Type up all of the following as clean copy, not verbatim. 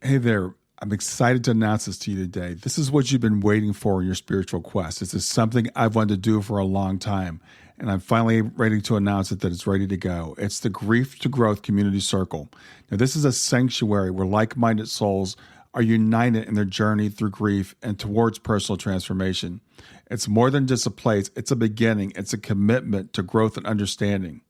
Hey there. I'm excited to announce this to you today. This is what you've been waiting for in your spiritual quest. This is something I've wanted to do for a long time, and I'm finally ready to announce it that it's ready to go. It's the Grief to Growth Community Circle. Now, this is a sanctuary where like-minded souls are united in their journey through grief and towards personal transformation. It's more than just a place. It's a beginning. It's a commitment to growth and understanding.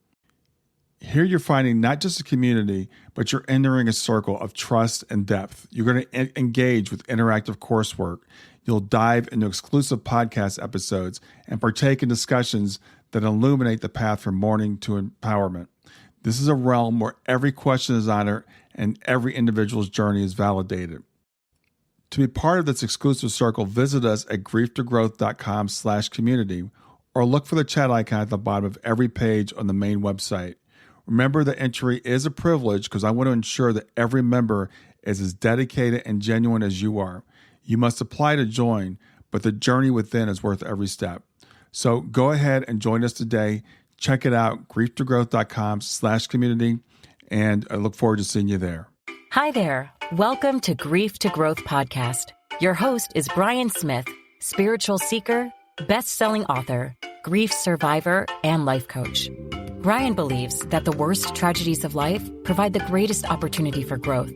Here you're finding not just a community, but you're entering a circle of trust and depth. You're going to engage with interactive coursework. You'll dive into exclusive podcast episodes and partake in discussions that illuminate the path from mourning to empowerment. This is a realm where every question is honored and every individual's journey is validated. To be part of this exclusive circle, visit us at grieftogrowth.com/community or look for the chat icon at the bottom of every page on the main website. Remember that entry is a privilege because I want to ensure that every member is as dedicated and genuine as you are. You must apply to join, but the journey within is worth every step. So go ahead and join us today. Check it out, grieftogrowth.com/community, and I look forward to seeing you there. Hi there. Welcome to Grief to Growth Podcast. Your host is Brian Smith, spiritual seeker, best-selling author, grief survivor, and life coach. Brian believes that the worst tragedies of life provide the greatest opportunity for growth.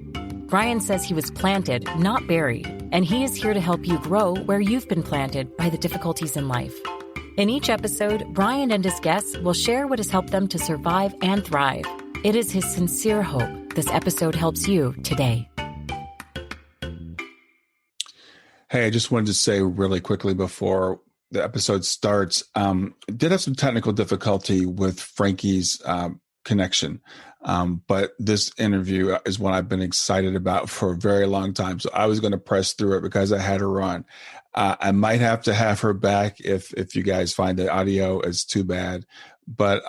Brian says he was planted, not buried, and he is here to help you grow where you've been planted by the difficulties in life. In each episode, Brian and his guests will share what has helped them to survive and thrive. It is his sincere hope this episode helps you today. Hey, I just wanted to say really quickly before the episode starts, did have some technical difficulty with Frankie's connection. But this interview is one I've been excited about for a very long time. So I was going to press through it because I had her on. I might have to have her back if you guys find the audio is too bad. But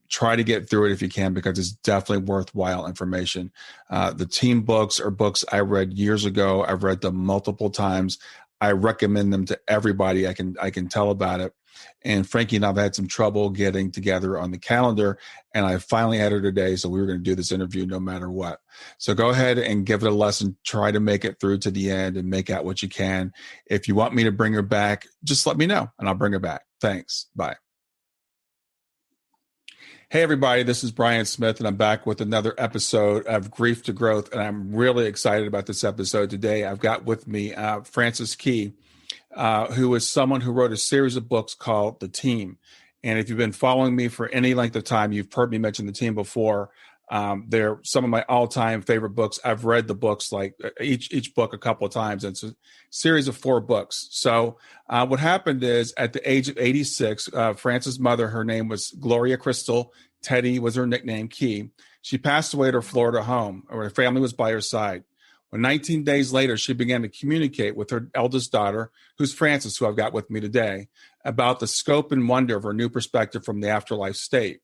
try to get through it if you can, because it's definitely worthwhile information. The team books are books I read years ago. I've read them multiple times. I recommend them to everybody I can tell about it. And Frankie and I've had some trouble getting together on the calendar, and I finally had her today. So we were going to do this interview no matter what. So go ahead and give it a lesson. Try to make it through to the end and make out what you can. If you want me to bring her back, just let me know and I'll bring her back. Thanks. Bye. Hey, everybody, this is Brian Smith, and I'm back with another episode of Grief to Growth, and I'm really excited about this episode today. I've got with me Frances Key, who is someone who wrote a series of books called The Team. And if you've been following me for any length of time, you've heard me mention The Team before. They're some of my all-time favorite books. I've read the books, like each book a couple of times. It's a series of 4 books. So what happened is, at the age of 86, Frances' mother, her name was Gloria Crystal. Teddy was her nickname, Key. She passed away at her Florida home, where her family was by her side. When 19 days later, she began to communicate with her eldest daughter, who's Frances, who I've got with me today, about the scope and wonder of her new perspective from the afterlife state.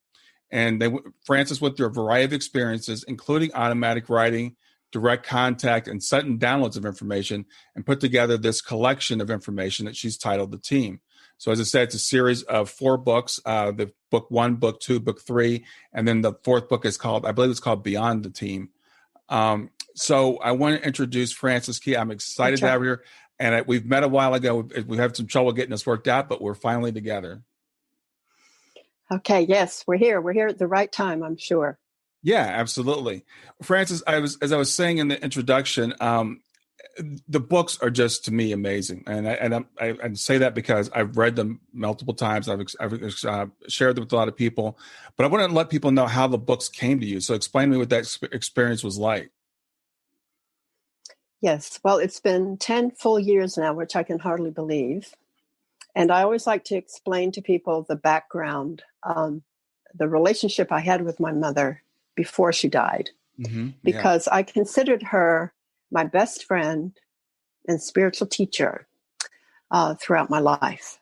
And Frances went through a variety of experiences, including automatic writing, direct contact, and sudden downloads of information, and put together this collection of information that she's titled The Team. So as I said, it's a series of 4 books, the book 1, book 2, book 3, and then the 4th book is called, I believe it's called Beyond the Team. So I want to introduce Frances Key. I'm excited to have her here. And we've met a while ago. We had some trouble getting this worked out, but we're finally together. Okay. Yes, we're here. We're here at the right time, I'm sure. Yeah, absolutely. Frances, as I was saying in the introduction, the books are just, to me, amazing. And I say that because I've read them multiple times. I've shared them with a lot of people, but I want to let people know how the books came to you. So explain to me what that experience was like. Yes. Well, it's been 10 full years now, which I can hardly believe. And I always like to explain to people the background, the relationship I had with my mother before she died, because I considered her my best friend and spiritual teacher throughout my life.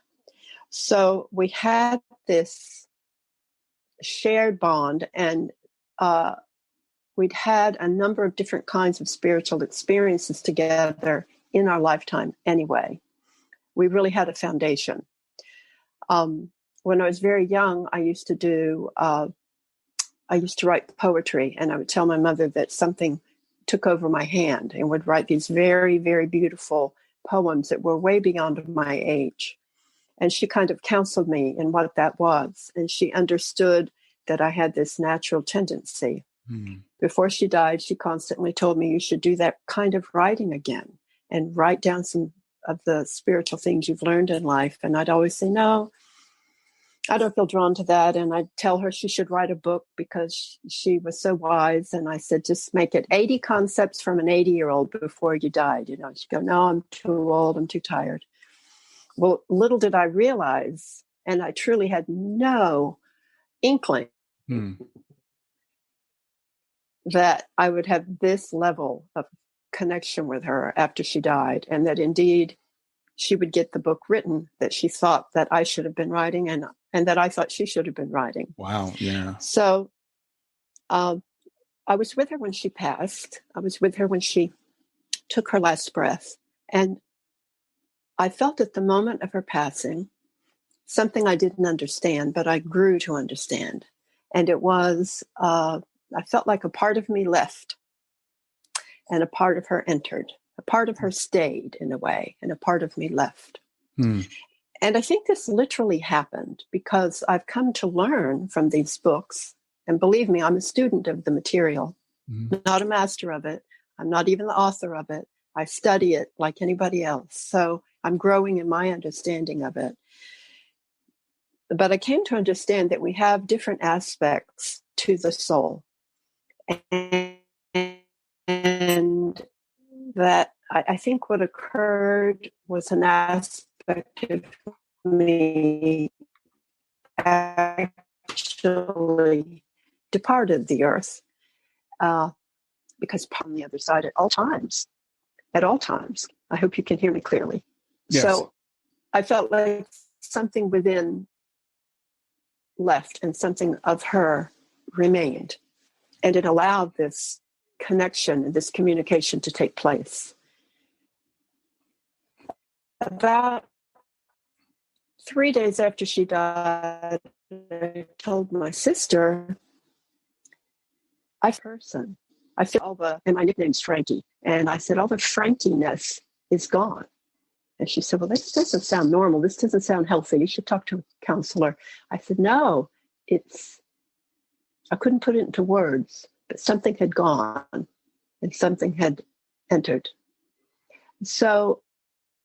So we had this shared bond, and we'd had a number of different kinds of spiritual experiences together in our lifetime anyway. We really had a foundation. When I was very young, I used to write poetry, and I would tell my mother that something took over my hand and would write these very, very beautiful poems that were way beyond my age. And she kind of counseled me in what that was. And she understood that I had this natural tendency. Before she died, she constantly told me, you should do that kind of writing again and write down some of the spiritual things you've learned in life. And I'd always say, no, I don't feel drawn to that. And I'd tell her she should write a book because she was so wise. And I said, just make it 80 concepts from an 80-year-old before you died. You know, she'd go, no, I'm too old. I'm too tired. Well, little did I realize, and I truly had no inkling that I would have this level of connection with her after she died, and that indeed she would get the book written that she thought that I should have been writing and that I thought she should have been writing. Wow. Yeah. So I was with her when she passed. I was with her when she took her last breath. And I felt at the moment of her passing something I didn't understand, but I grew to understand. And it was, I felt like a part of me left and a part of her entered. A part of her stayed in a way, and a part of me left. And I think this literally happened because I've come to learn from these books. And believe me, I'm a student of the material, not a master of it. I'm not even the author of it. I study it like anybody else. So I'm growing in my understanding of it. But I came to understand that we have different aspects to the soul. And that I think what occurred was an aspect of me actually departed the earth because on the other side at all times. I hope you can hear me clearly. Yes. So I felt like something within left and something of her remained. And it allowed this connection and this communication to take place. About 3 days after she died, I told my sister, I'm a person. I feel and my nickname's Frankie. And I said, all the Frankiness is gone. And she said, well, this doesn't sound normal. This doesn't sound healthy. You should talk to a counselor. I said, no, I couldn't put it into words, but something had gone and something had entered. So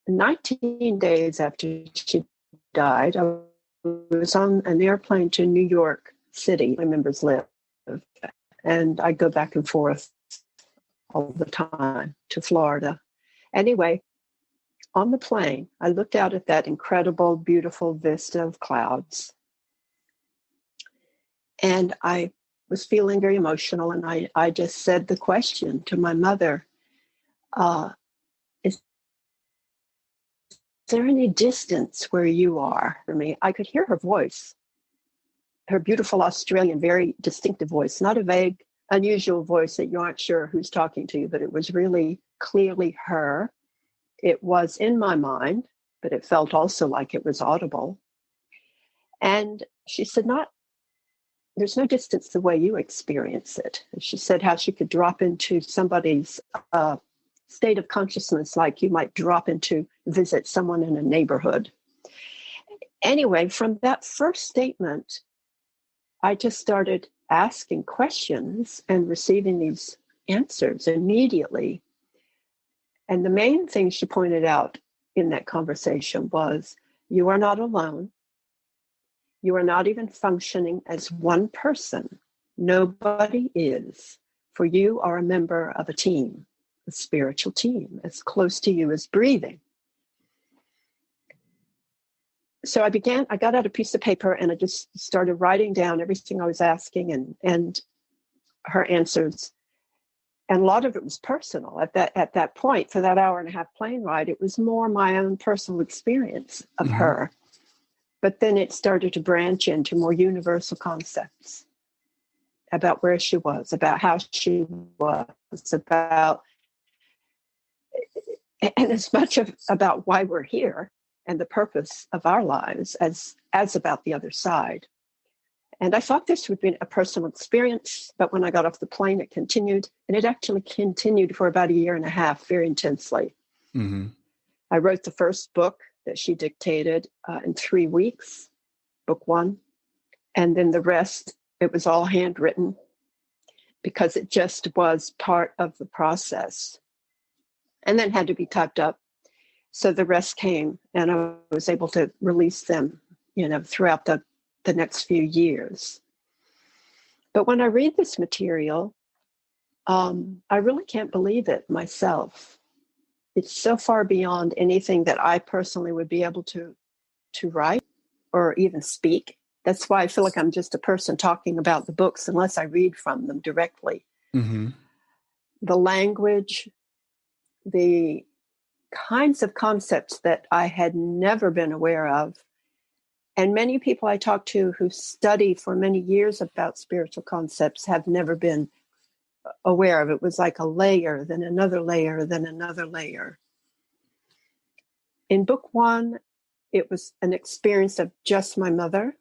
19 days after she died, I was on an airplane to New York City. My members live. And I go back and forth all the time to Florida. Anyway, on the plane, I looked out at that incredible, beautiful vista of clouds. And I was feeling very emotional. And I just said the question to my mother, is there any distance where you are for me? I could hear her voice, her beautiful Australian, very distinctive voice, not a vague, unusual voice that you aren't sure who's talking to you, but it was really clearly her. It was in my mind, but it felt also like it was audible. And she said, there's no distance the way you experience it. And she said how she could drop into somebody's state of consciousness, like you might drop into visit someone in a neighborhood. Anyway, from that first statement, I just started asking questions and receiving these answers immediately. And the main thing she pointed out in that conversation was, you are not alone. You are not even functioning as one person. Nobody is. For you are a member of a team, a spiritual team, as close to you as breathing. So I got out a piece of paper and I just started writing down everything I was asking and her answers. And a lot of it was personal at that point. For that hour and a half plane ride, it was more my own personal experience of her. But then it started to branch into more universal concepts about where she was, about how she was, about, and as much about why we're here and the purpose of our lives as about the other side. And I thought this would be a personal experience, but when I got off the plane, it continued. And it actually continued for about a year and a half, very intensely. Mm-hmm. I wrote the first book that she dictated in 3 weeks, book 1. And then the rest, it was all handwritten because it just was part of the process. And then had to be typed up. So the rest came, and I was able to release them, throughout the next few years. But when I read this material, I really can't believe it myself. It's so far beyond anything that I personally would be able to write or even speak. That's why I feel like I'm just a person talking about the books unless I read from them directly. Mm-hmm. The language, the kinds of concepts that I had never been aware of. And many people I talk to who study for many years about spiritual concepts have never been aware of. It was like a layer, then another layer, then another layer. In book 1, it was an experience of just my mother.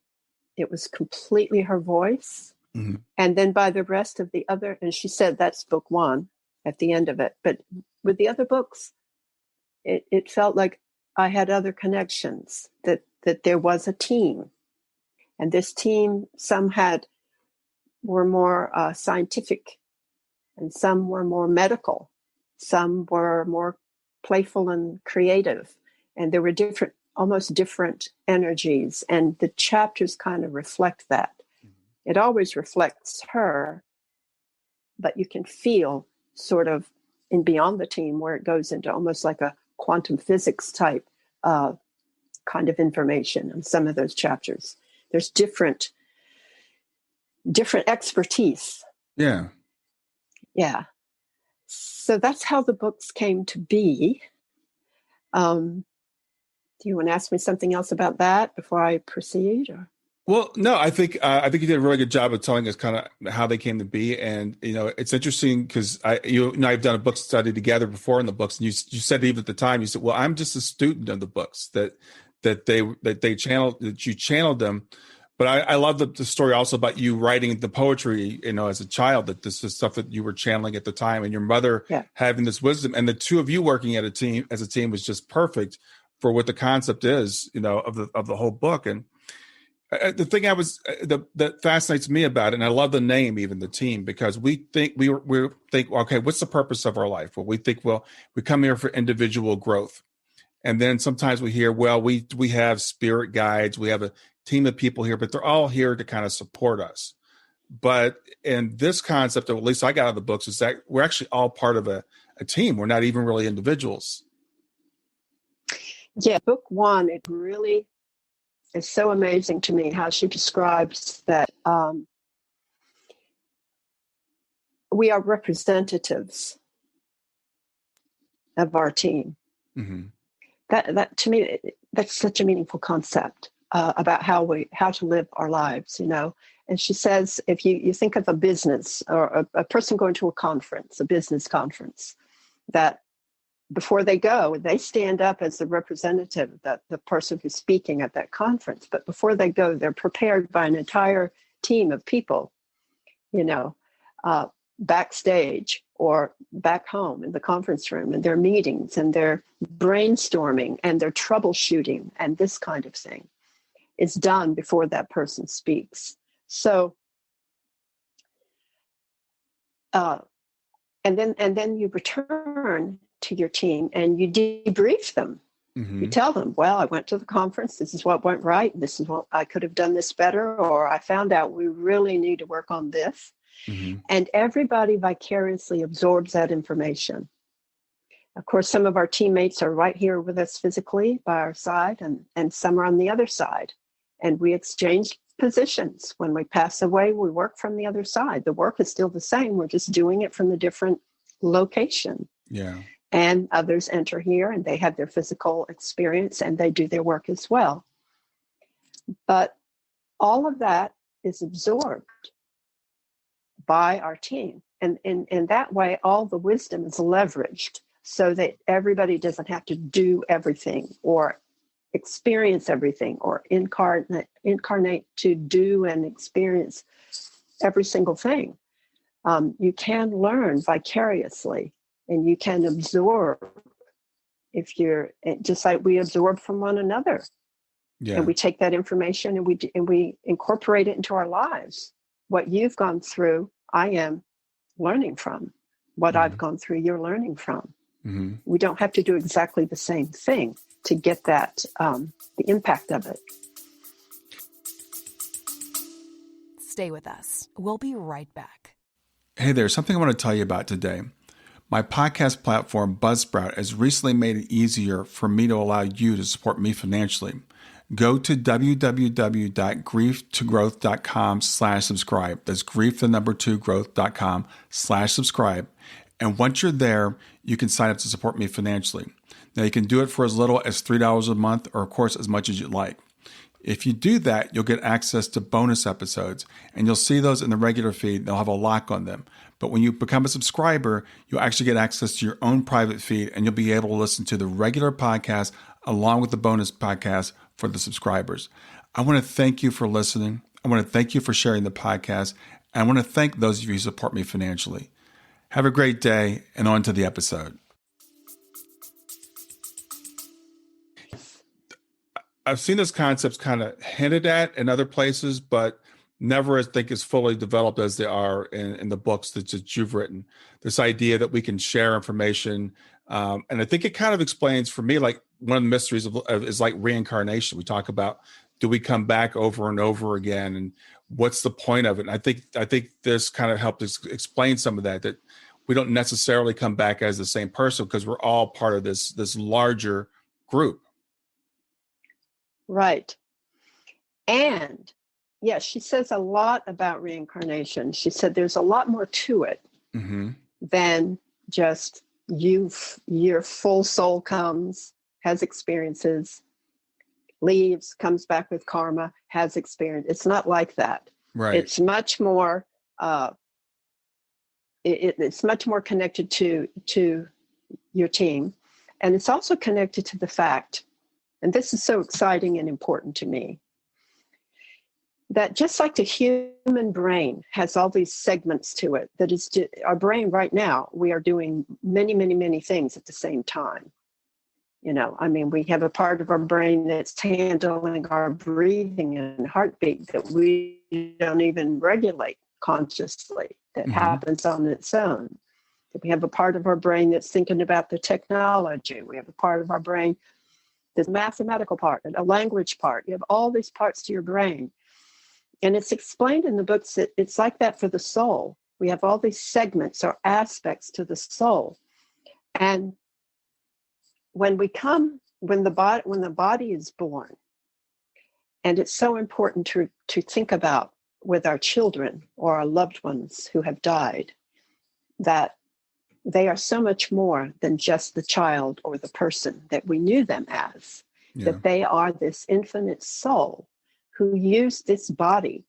It was completely her voice. Mm-hmm. And then by the rest of the other, and she said that's book 1 at the end of it. But with the other books, it felt like I had other connections, that there was a team. And this team, some were more scientific, and some were more medical. Some were more playful and creative. And there were almost different energies. And the chapters kind of reflect that. Mm-hmm. It always reflects her, but you can feel sort of in beyond the team where it goes into almost like a quantum physics type kind of information in some of those chapters. There's different expertise. Yeah. Yeah. So that's how the books came to be. Do you want to ask me something else about that before I proceed? Or? Well, no, I think you did a really good job of telling us kind of how they came to be, and it's interesting because I've done a book study together before in the books, and you said even at the time you said, well, I'm just a student of the books that you channeled them, but I love the story also about you writing the poetry, as a child, that this is stuff that you were channeling at the time, and your mother having this wisdom, and the two of you working as a team was just perfect for what the concept is, of the whole book. And the thing that fascinates me about it, and I love the name, even the team, because we think okay, what's the purpose of our life? Well, we think, we come here for individual growth, and then sometimes we hear, we have spirit guides, we have a team of people here, but they're all here to kind of support us. But in this concept, or at least I got out of the books, is that we're actually all part of a team. We're not even really individuals. Yeah, book 1, it really is so amazing to me how she describes that we are representatives of our team. Mm-hmm. That to me, that's such a meaningful concept about how to live our lives, And she says, if you think of a business or a person going to a business conference, that before they go, they stand up as the representative, the person who's speaking at that conference. But before they go, they're prepared by an entire team of people, backstage or back home in the conference room, and their meetings and their brainstorming and their troubleshooting and this kind of thing is done before that person speaks. So, and then you return to your team and you debrief them. Mm-hmm. You tell them, well, I went to the conference. This is what went right. This is what I could have done this better. Or I found out we really need to work on this. Mm-hmm. And everybody vicariously absorbs that information. Of course, some of our teammates are right here with us physically by our side, and some are on the other side. And we exchange positions. When we pass away, we work from the other side. The work is still the same. We're just doing it from a different location. Yeah. And others enter here and they have their physical experience and they do their work as well. But all of that is absorbed by our team. And in that way, all the wisdom is leveraged so that everybody doesn't have to do everything or experience everything or incarnate to do and experience every single thing. You can learn vicariously, and you can absorb if you're just like we absorb from one another. Yeah. And we take that information and we incorporate it into our lives. What you've gone through, I am learning from. What I've gone through, you're learning from. We don't have to do exactly the same thing to get that, the impact of it. Stay with us. We'll be right back. Hey there, something I want to tell you about today. My podcast platform, Buzzsprout, has recently made it easier for me to allow you to support me financially. Go to www.grieftogrowth.com/subscribe. That's grief2growth.com/subscribe. And once you're there, you can sign up to support me financially. Now, you can do it for as little as $3 a month or, of course, as much as you'd like. If you do that, you'll get access to bonus episodes, and you'll see those in the regular feed. They'll have a lock on them. But when you become a subscriber, you'll actually get access to your own private feed, and you'll be able to listen to the regular podcast along with the bonus podcast for the subscribers. I want to thank you for listening. I want to thank you for sharing the podcast. And I want to thank those of you who support me financially. Have a great day, and on to the episode. I've seen those concepts kind of hinted at in other places, but never, I think, as fully developed as they are in the books that you've written. This idea that we can share information. And I think it kind of explains for me, like one of the mysteries is like reincarnation. We talk about, do we come back over and over again? And what's the point of it? And I think this kind of helped us explain some of that we don't necessarily come back as the same person because we're all part of this larger group. Right. And yes, she says a lot about reincarnation. She said there's a lot more to it than just your full soul comes, has experiences, leaves, comes back with karma, has experience. It's not like that. Right. It's much more. It's much more connected to your team, and it's also connected to the fact, and this is so exciting and important to me, that just like the human brain has all these segments to it, that is our brain right now, we are doing many, many, many things at the same time. We have a part of our brain that's handling our breathing and heartbeat that we don't even regulate consciously, that happens on its own. We have a part of our brain that's thinking about the technology. We have a part of our brain, there's a mathematical part, a language part. You have all these parts to your brain. And it's explained in the books that it's like that for the soul. We have all these segments or aspects to the soul. And when the body is born, and it's so important to think about with our children or our loved ones who have died, that they are so much more than just the child or the person that we knew them as, that they are this infinite soul who used this body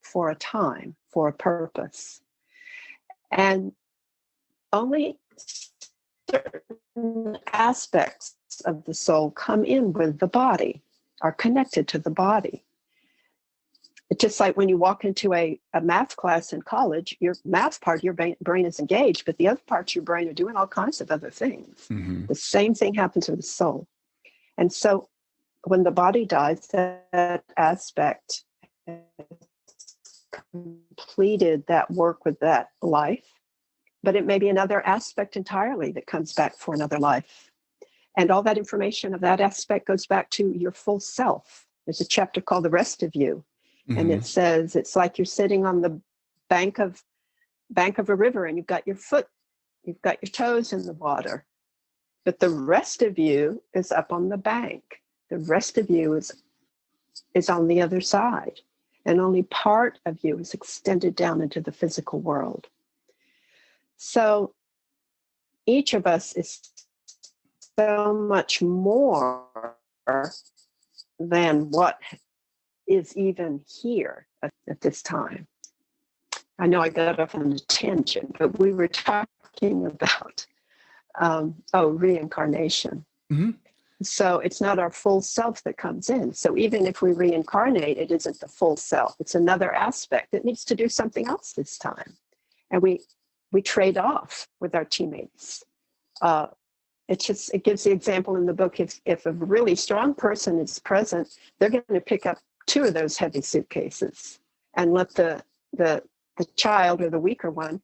for a time, for a purpose. And only certain aspects of the soul come in with the body, are connected to the body. It's just like when you walk into a math class in college, your math part of your brain is engaged, but the other parts of your brain are doing all kinds of other things. The same thing happens with the soul. And so when the body dies, that aspect has completed that work with that life, but it may be another aspect entirely that comes back for another life. And all that information of that aspect goes back to your full self. There's a chapter called The Rest of You. And it says, it's like you're sitting on the bank of a river and you've got your toes in the water, but the rest of you is up on the bank. The rest of you is on the other side, and only part of you is extended down into the physical world. So each of us is so much more than what is even here at this time. I know I got off on a tangent, but we were talking about reincarnation. So it's not our full self that comes in. So even if we reincarnate, it isn't the full self. It's another aspect that needs to do something else this time. And we trade off with our teammates. It gives the example in the book, if a really strong person is present, they're going to pick up 2 of those heavy suitcases and let the child or the weaker one,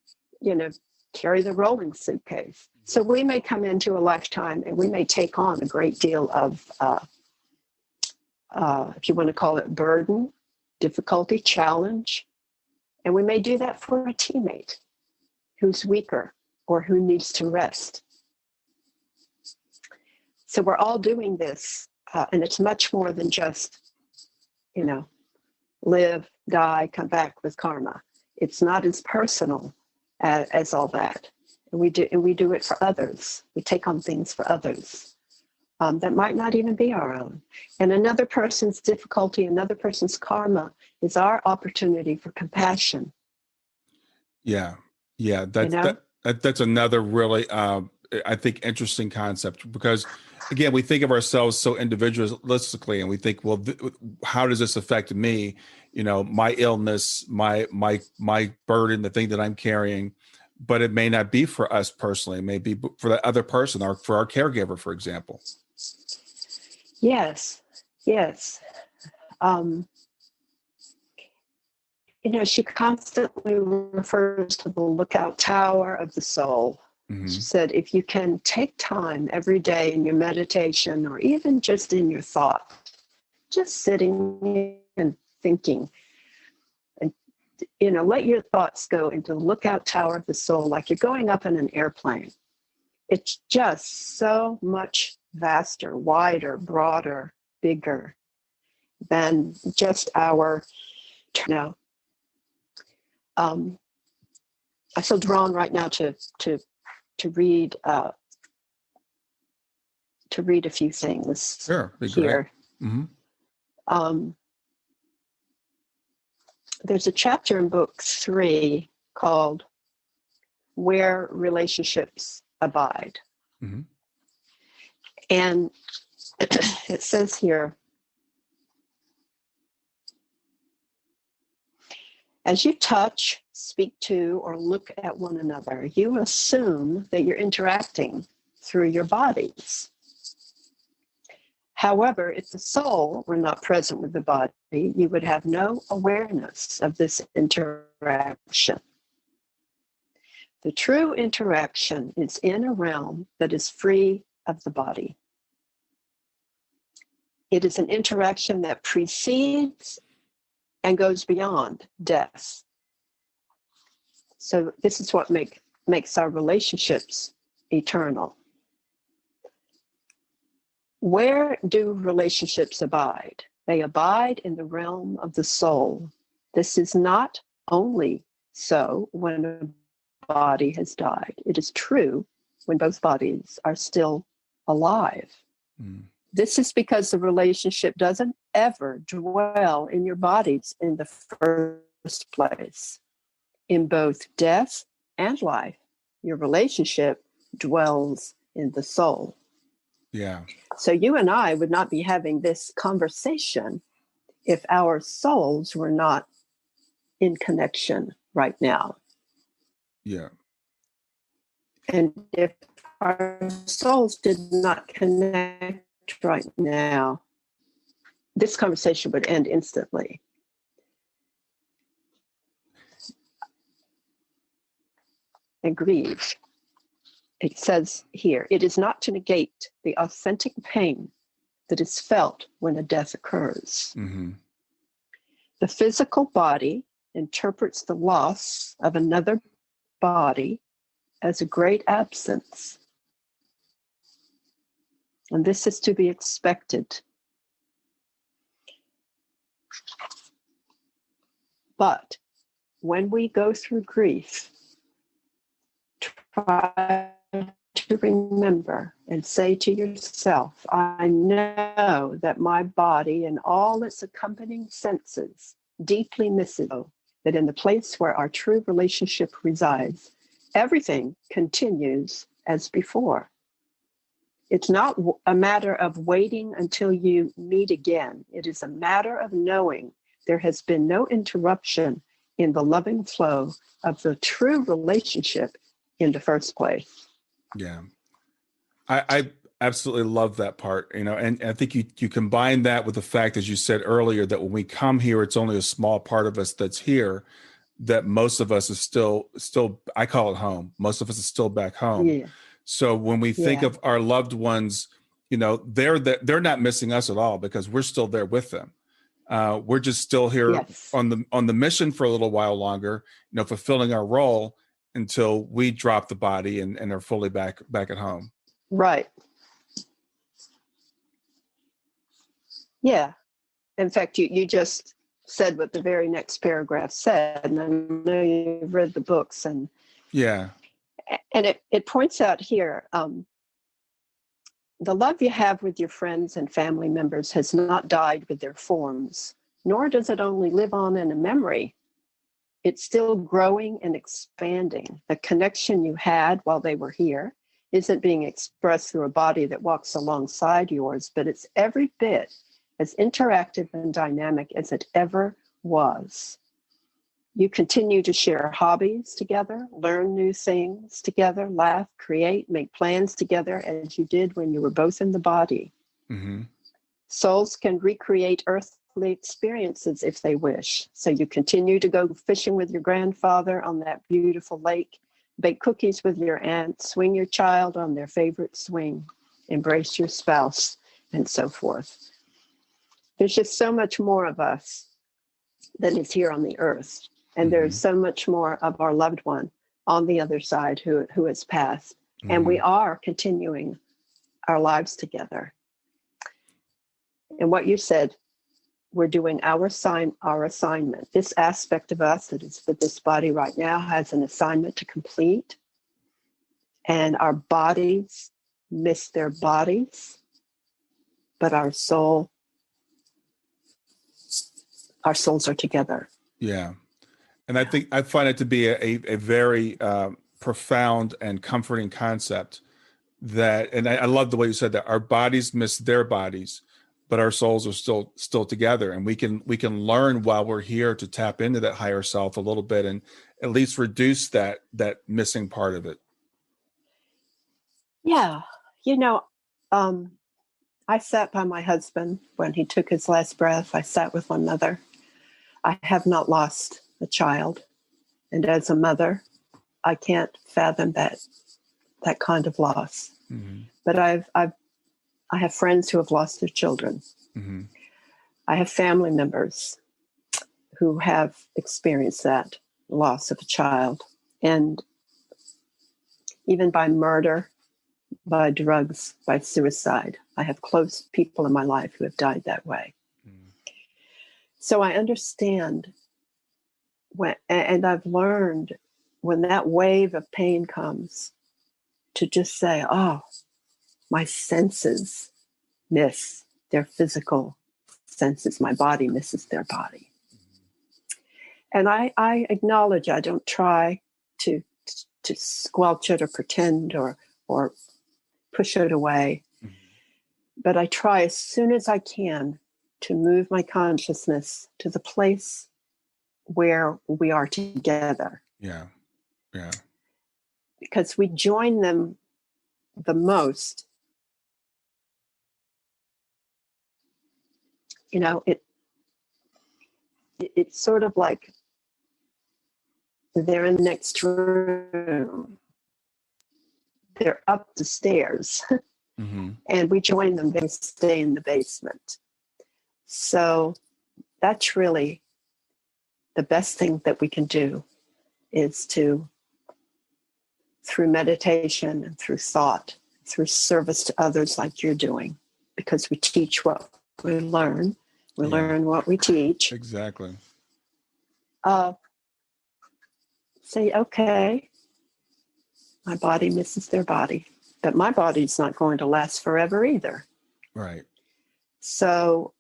carry the rolling suitcase. So we may come into a lifetime and we may take on a great deal of, if you want to call it burden, difficulty, challenge. And we may do that for a teammate who's weaker or who needs to rest. So we're all doing this, and it's much more than just, live, die, come back with karma. It's not as personal as all that. And we do it for others. We take on things for others that might not even be our own. And another person's difficulty, another person's karma is our opportunity for compassion. Yeah. That's another really, I think, interesting concept, because again, we think of ourselves so individualistically, and we think, well, how does this affect me? My illness, my burden, the thing that I'm carrying. But it may not be for us personally. It may be for the other person, or for our caregiver, for example. Yes. She constantly refers to the lookout tower of the soul. Mm-hmm. She said, if you can take time every day in your meditation, or even just in your thought, just sitting and thinking, and let your thoughts go into the lookout tower of the soul, like you're going up in an airplane. It's just so much vaster, wider, broader, bigger than just our, I feel drawn right now to read a few things. Sure, be here. Great. Mm-hmm. There's a chapter in book 3 called "Where Relationships Abide," mm-hmm. and it says here, as you touch, speak to, or look at one another, you assume that you're interacting through your bodies. However, if the soul were not present with the body, you would have no awareness of this interaction. The true interaction is in a realm that is free of the body. It is an interaction that precedes and goes beyond death. So this is what makes our relationships eternal. Where do relationships abide? They abide in the realm of the soul. This is not only so when a body has died. It is true when both bodies are still alive. Mm. This is because the relationship doesn't ever dwell in your bodies in the first place. In both death and life, your relationship dwells in the soul. Yeah. So you and I would not be having this conversation if our souls were not in connection right now. Yeah. And if our souls did not connect right now, this conversation would end instantly. And grieve. It says here, it is not to negate the authentic pain that is felt when a death occurs. Mm-hmm. The physical body interprets the loss of another body as a great absence. And this is to be expected. But when we go through grief, try to remember and say to yourself, I know that my body and all its accompanying senses deeply misses that in the place where our true relationship resides, everything continues as before. It's not a matter of waiting until you meet again. It is a matter of knowing there has been no interruption in the loving flow of the true relationship in the first place. Yeah. I absolutely love that part, and I think you combine that with the fact, as you said earlier, that when we come here, it's only a small part of us that's here, that most of us is still, I call it home. Most of us is still back home. Yeah. So when we think Yeah. of our loved ones, they're not missing us at all because we're still there with them. We're just still here Yes. on the mission for a little while longer, fulfilling our role until we drop the body and are fully back at home. Right. Yeah. In fact, you just said what the very next paragraph said, and I know you've read the books, and yeah, and it points out here, the love you have with your friends and family members has not died with their forms, nor does it only live on in a memory. It's still growing and expanding. The connection you had while they were here isn't being expressed through a body that walks alongside yours, but it's every bit as interactive and dynamic as it ever was. You continue to share hobbies together, learn new things together, laugh, create, make plans together as you did when you were both in the body. mm-hmm. Souls can recreate earthly experiences if they wish. So you continue to go fishing with your grandfather on that beautiful lake, bake cookies with your aunt, swing your child on their favorite swing, embrace your spouse, and so forth. There's just so much more of us that is here on the earth. And mm-hmm. there's so much more of our loved one on the other side who has passed. Mm-hmm. And we are continuing our lives together. And what you said, we're doing our assignment. This aspect of us that is with this body right now has an assignment to complete. And our bodies miss their bodies, but our souls are together. Yeah. And I find it to be a very profound and comforting concept and I love the way you said that our bodies miss their bodies, but our souls are still together. And we can learn while we're here to tap into that higher self a little bit and at least reduce that missing part of it. Yeah. I sat by my husband when he took his last breath. I sat with my mother. I have not lost a child. And as a mother, I can't fathom that kind of loss. Mm-hmm. But I have friends who have lost their children. Mm-hmm. I have family members who have experienced that loss of a child. And even by murder, by drugs, by suicide, I have close people in my life who have died that way. Mm-hmm. So I understand and I've learned when that wave of pain comes to just say, oh, my senses miss their physical senses. My body misses their body. And I acknowledge I don't try to squelch it or pretend or push it away. Mm-hmm. But I try as soon as I can to move my consciousness to the place where we are together. Yeah. Yeah. Because we join them the most. It's sort of like they're in the next room. They're up the stairs. Mm-hmm. And we join them. They stay in the basement. So that's really the best thing that we can do is to, through meditation and through thought, through service to others like you're doing, because we teach what we learn. We learn what we teach. Exactly. Say, okay, my body misses their body, but my body's not going to last forever either. Right. So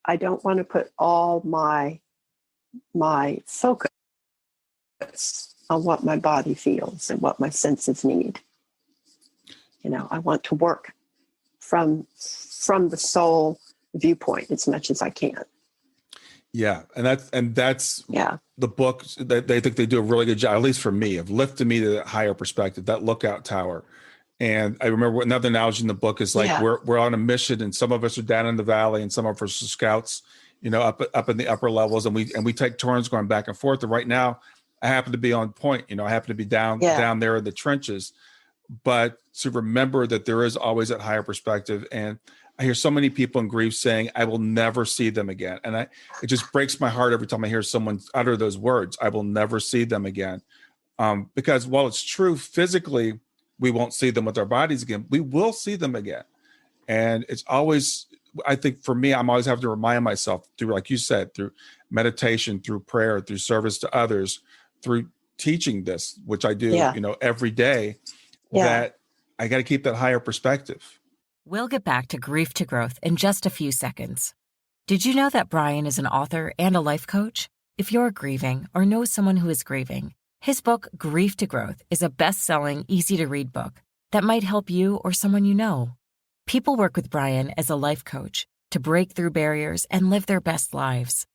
I don't want to put all my focus on what my body feels and what my senses need. I want to work from the soul viewpoint as much as I can. Yeah. And that's Yeah. the book. They think they do a really good job, at least for me, of lifting me to that higher perspective, that lookout tower. And I remember another analogy in the book is like, Yeah. we're on a mission, and some of us are down in the valley and some of us are scouts, up in the upper levels. And we take turns going back and forth. And right now I happen to be on point, I happen to be down there in the trenches, but to remember that there is always that higher perspective. And I hear so many people in grief saying, I will never see them again. And it just breaks my heart every time I hear someone utter those words, I will never see them again. Because while it's true, physically, we won't see them with our bodies again, we will see them again. And it's always, I think for me, I'm always having to remind myself through, like you said, through meditation, through prayer, through service to others, through teaching this, which I do, every day, that I got to keep that higher perspective. We'll get back to Grief to Growth in just a few seconds. Did you know that Brian is an author and a life coach? If you're grieving or know someone who is grieving, his book, Grief to Growth, is a best-selling, easy-to-read book that might help you or someone you know. People work with Brian as a life coach to break through barriers and live their best lives.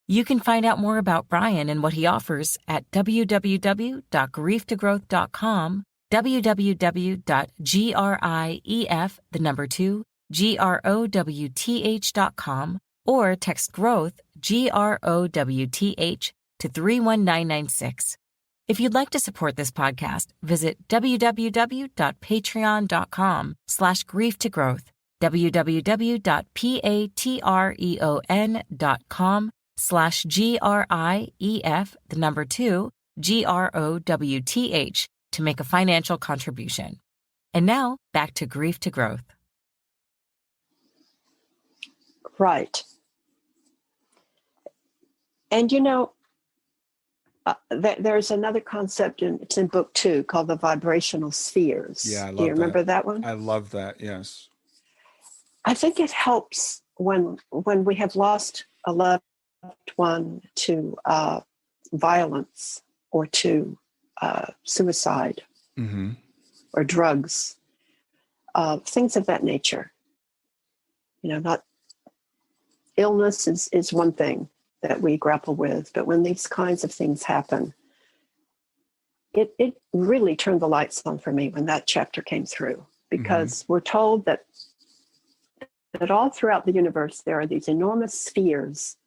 You can find out more about Brian and what he offers at www.grieftogrowth.com, www.grief2growth.com, or text growth, GROWTH, to 31996. If you'd like to support this podcast, visit www.patreon.com/grieftogrowth, www.patreon.com/GRIEF2GROWTH to make a financial contribution. And now back to Grief to Growth. Right. And there's another concept, and it's in book 2, called the vibrational spheres. Yeah, I love Do you remember that one? I love that. Yes. I think it helps when we have lost a loved one to violence or to suicide, mm-hmm. or drugs, things of that nature. Not illness is one thing that we grapple with, but when these kinds of things happen, it really turned the lights on for me when that chapter came through, because we're told that all throughout the universe there are these enormous spheres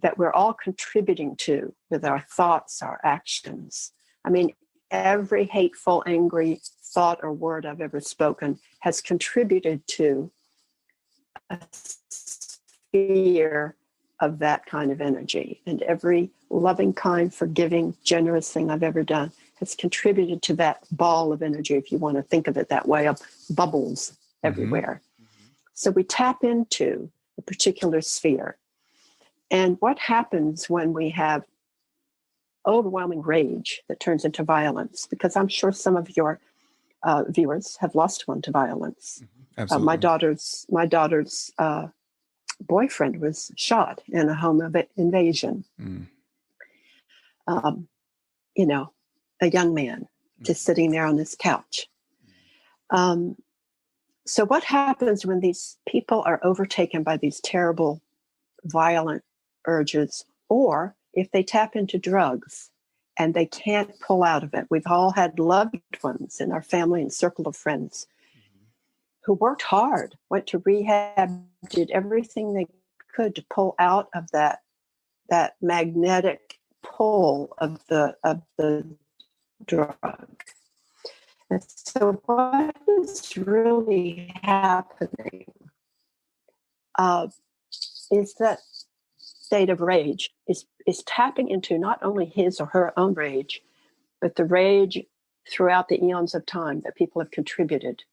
that we're all contributing to with our thoughts, our actions. I mean, every hateful, angry thought or word I've ever spoken has contributed to a sphere of that kind of energy. And every loving, kind, forgiving, generous thing I've ever done has contributed to that ball of energy, if you want to think of it that way, of bubbles everywhere. So we tap into a particular sphere. And what happens when we have overwhelming rage that turns into violence? Because I'm sure some of your viewers have lost one to violence. Absolutely. My daughter's boyfriend was shot in a home invasion. A young man just sitting there on his couch. So what happens when these people are overtaken by these terrible, violent urges, or if they tap into drugs and they can't pull out of it? We've all had loved ones in our family and circle of friends who worked hard, went to rehab, did everything they could to pull out of that magnetic pull of the drug. And so what is really happening is that state of rage is tapping into not only his or her own rage, but the rage throughout the eons of time that people have contributed.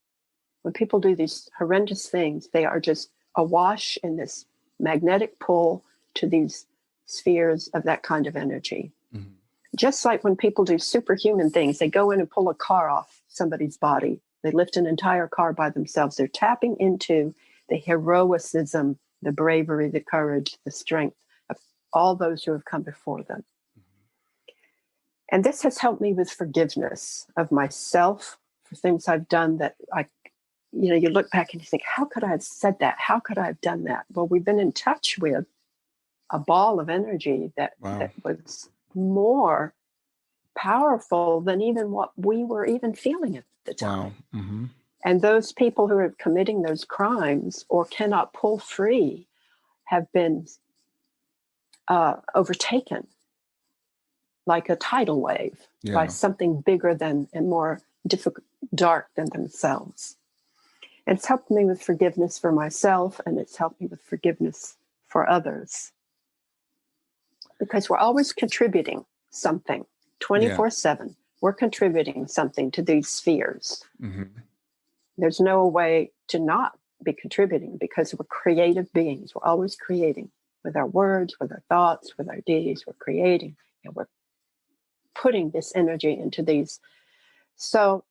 When people do these horrendous things, they are just awash in this magnetic pull to these spheres of that kind of energy. Just like when people do superhuman things, they go in and pull a car off somebody's body. They lift an entire car by themselves. They're tapping into the heroicism, the bravery, the courage, the strength of all those who have come before them. And this has helped me with forgiveness of myself for things I've done that you look back and you think, how could I have said that? How could I have done that? Well, we've been in touch with a ball of energy that was more powerful than even what we were even feeling at the time. Wow. Mm-hmm. And those people who are committing those crimes or cannot pull free have been overtaken like a tidal wave by something bigger than and more difficult, dark than themselves. And it's helped me with forgiveness for myself, and it's helped me with forgiveness for others. Because we're always contributing something 24/7. We're contributing something to these spheres. Mm-hmm. There's no way to not be contributing because we're creative beings. We're always creating with our words, with our thoughts, with our deeds. We're creating, and we're putting this energy into these. So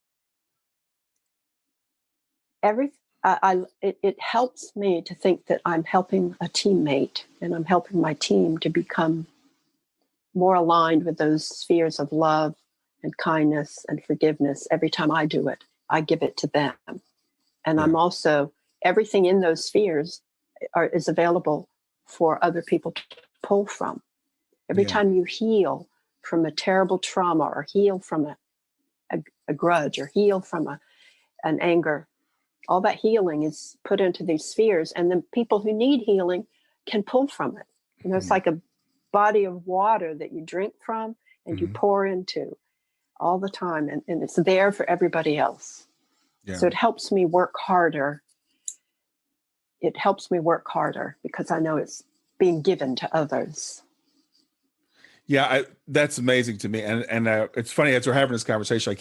it helps me to think that I'm helping a teammate, and I'm helping my team to become more aligned with those spheres of love and kindness and forgiveness. Every time I do it, I give it to them. And I'm also, everything in those spheres is available for other people to pull from. Every time you heal from a terrible trauma, or heal from a grudge, or heal from an anger, all that healing is put into these spheres, and the people who need healing can pull from it. It's like a body of water that you drink from and you pour into all the time, and it's there for everybody else. So it helps me work harder. It helps me work harder because I know it's being given to others. Yeah, that's amazing to me, and it's funny as we're having this conversation.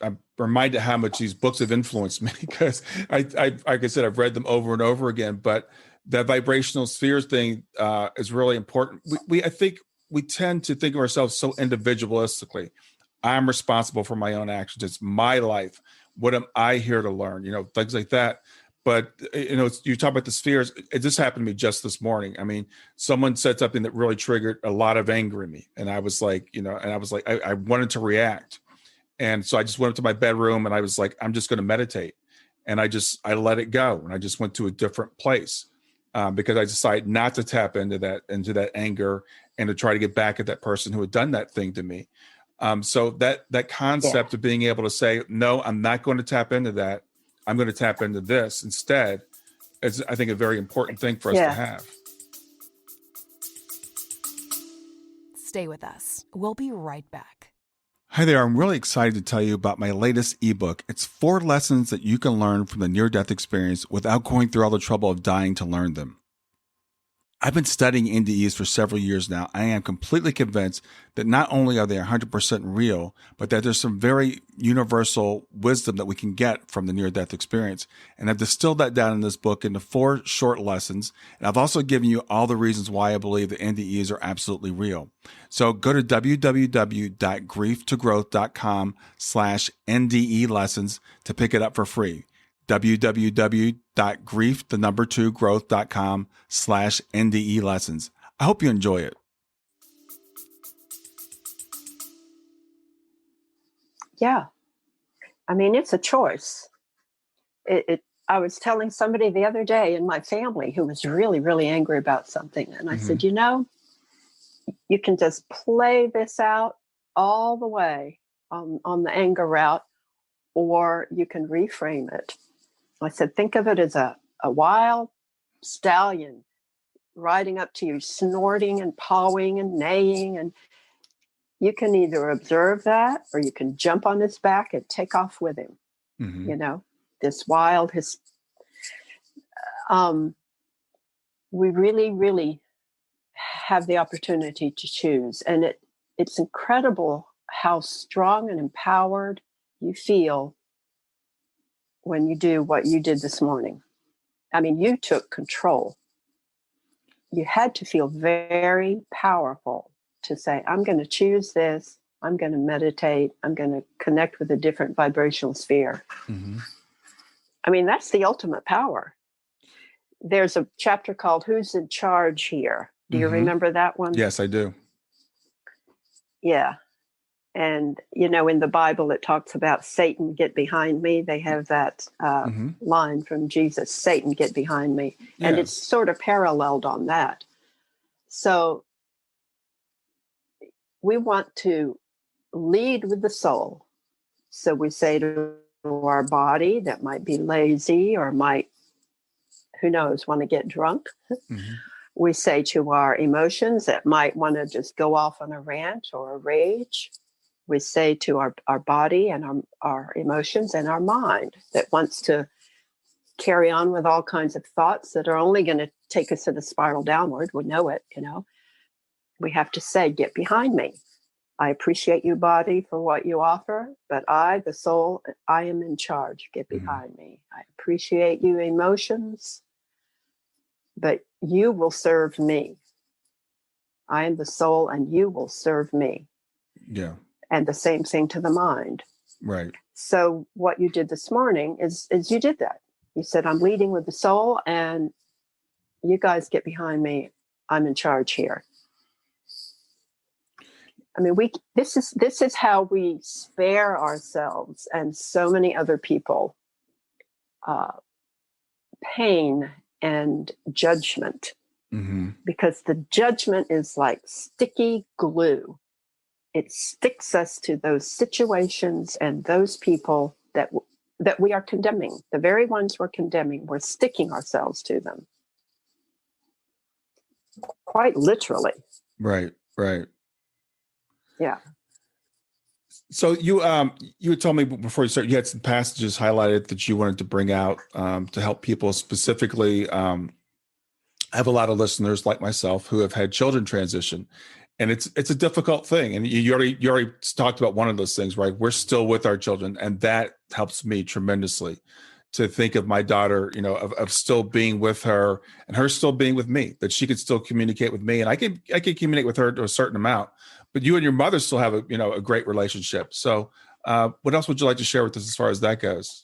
I'm reminded how much these books have influenced me because like I said, I've read them over and over again. But that vibrational spheres thing is really important. I think we tend to think of ourselves so individualistically. I'm responsible for my own actions. It's my life. What am I here to learn? Things like that. But, you talk about the spheres. It just happened to me just this morning. I mean, someone said something that really triggered a lot of anger in me. And I was like, I wanted to react. And so I just went up to my bedroom and I was like, I'm just going to meditate. And I let it go. And I just went to a different place because I decided not to tap into that anger and to try to get back at that person who had done that thing to me. So that concept of being able to say, no, I'm not going to tap into that. I'm going to tap into this instead is, I think, a very important thing for us to have. Stay with us. We'll be right back. Hi there. I'm really excited to tell you about my latest ebook. It's 4 lessons that you can learn from the near-death experience without going through all the trouble of dying to learn them. I've been studying NDEs for several years now. I am completely convinced that not only are they 100% real, but that there's some very universal wisdom that we can get from the near-death experience. And I've distilled that down in this book into 4 short lessons. And I've also given you all the reasons why I believe the NDEs are absolutely real. So go to www.grieftogrowth.com/NDE lessons to pick it up for free. www.growth.com/NDE lessons. I hope you enjoy it. Yeah. I mean, it's a choice. I was telling somebody the other day in my family who was really, really angry about something. And I said, you can just play this out all the way on the anger route, or you can reframe it. I said, think of it as a wild stallion riding up to you, snorting and pawing and neighing. And you can either observe that or you can jump on his back and take off with him. This wild, we really, really have the opportunity to choose. And it's incredible how strong and empowered you feel when you do what you did this morning. I mean, you took control. You had to feel very powerful to say, I'm going to choose this. I'm going to meditate. I'm going to connect with a different vibrational sphere. I mean, that's the ultimate power. There's a chapter called Who's in Charge Here? Do you remember that one? Yes, I do. Yeah. And, in the Bible, it talks about Satan, get behind me. They have that line from Jesus, Satan, get behind me. Yeah. And it's sort of paralleled on that. So we want to lead with the soul. So we say to our body that might be lazy or might, who knows, want to get drunk. Mm-hmm. We say to our emotions that might want to just go off on a rant or a rage. We say to our body and our emotions and our mind that wants to carry on with all kinds of thoughts that are only going to take us in a spiral downward. We know it, We have to say, get behind me. I appreciate you, body, for what you offer, but I, the soul, I am in charge. Get behind me. I appreciate you, emotions, but you will serve me. I am the soul and you will serve me. Yeah. And the same thing to the mind. Right. So what you did this morning is you did that. You said, I'm leading with the soul and you guys get behind me. I'm in charge here. I mean, this is how we spare ourselves and so many other people pain and judgment, because the judgment is like sticky glue. It sticks us to those situations and those people that we are condemning. The very ones we're condemning, we're sticking ourselves to them. Quite literally. Right. Yeah. So you had told me before you started, you had some passages highlighted that you wanted to bring out to help people specifically. I have a lot of listeners like myself who have had children transition, and it's a difficult thing. And you already talked about one of those things, right? We're still with our children, and that helps me tremendously to think of my daughter, of still being with her and her still being with me, that she could still communicate with me, and I could communicate with her to a certain amount. But you and your mother still have a great relationship. So what else would you like to share with us as far as that goes?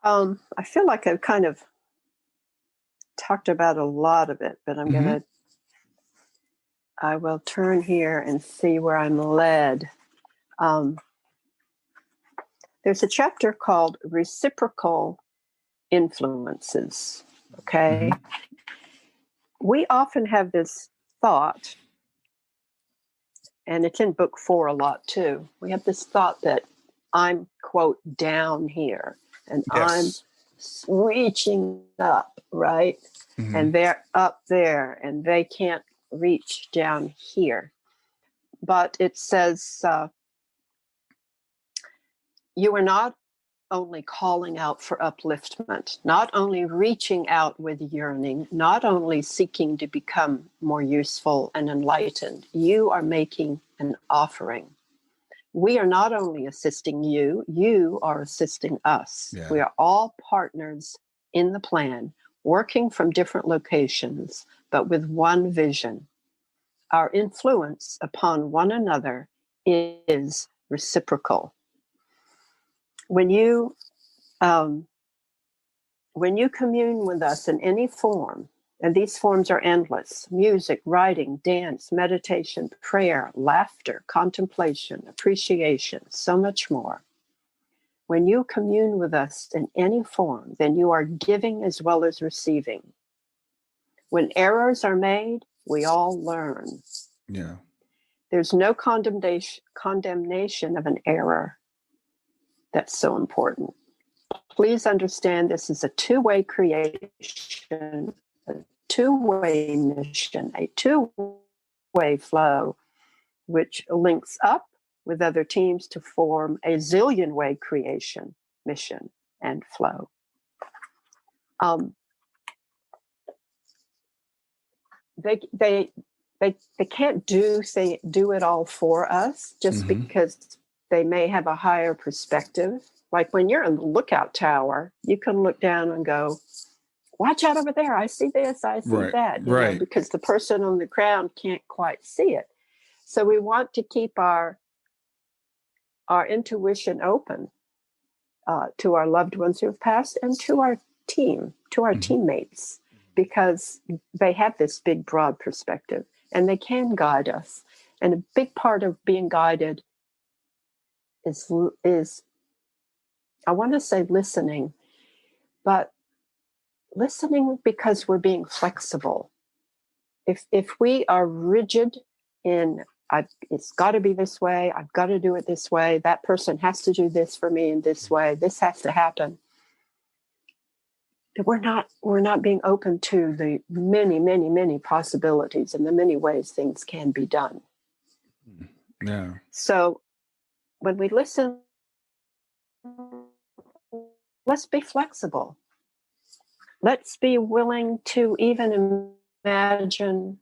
I feel like I've kind of talked about a lot of it, but I will turn here and see where I'm led. There's a chapter called Reciprocal Influences. Okay. We often have this thought, and it's in book 4 a lot too. We have this thought that I'm, quote, down here and Yes. I'm reaching up, right? And they're up there and they can't reach down here. But it says, you are not only calling out for upliftment, not only reaching out with yearning, not only seeking to become more useful and enlightened, you are making an offering. We are not only assisting you, you are assisting us. Yeah. We are all partners in the plan, working from different locations, but with one vision. Our influence upon one another is reciprocal. When you commune with us in any form, and these forms are endless: music, writing, dance, meditation, prayer, laughter, contemplation, appreciation, so much more. When you commune with us in any form, then you are giving as well as receiving. When errors are made, we all learn. Yeah. There's no condemnation of an error. That's so important. Please understand this is a two-way creation, a two-way mission, a two-way flow, which links up with other teams to form a zillion-way creation, mission, and flow. They can't do it all for us just because they may have a higher perspective. Like when you're in the lookout tower, you can look down and go, watch out over there. I see this, I see that, because the person on the ground can't quite see it. So we want to keep our intuition open to our loved ones who have passed and to our team, to our teammates, because they have this big, broad perspective and they can guide us. And a big part of being guided is I want to say listening, but listening because we're being flexible. If we are rigid in, it's got to be this way, I've got to do it this way, that person has to do this for me in this way, this has to happen, that we're not being open to the many, many, many possibilities and the many ways things can be done. Yeah. So when we listen, let's be flexible. Let's be willing to even imagine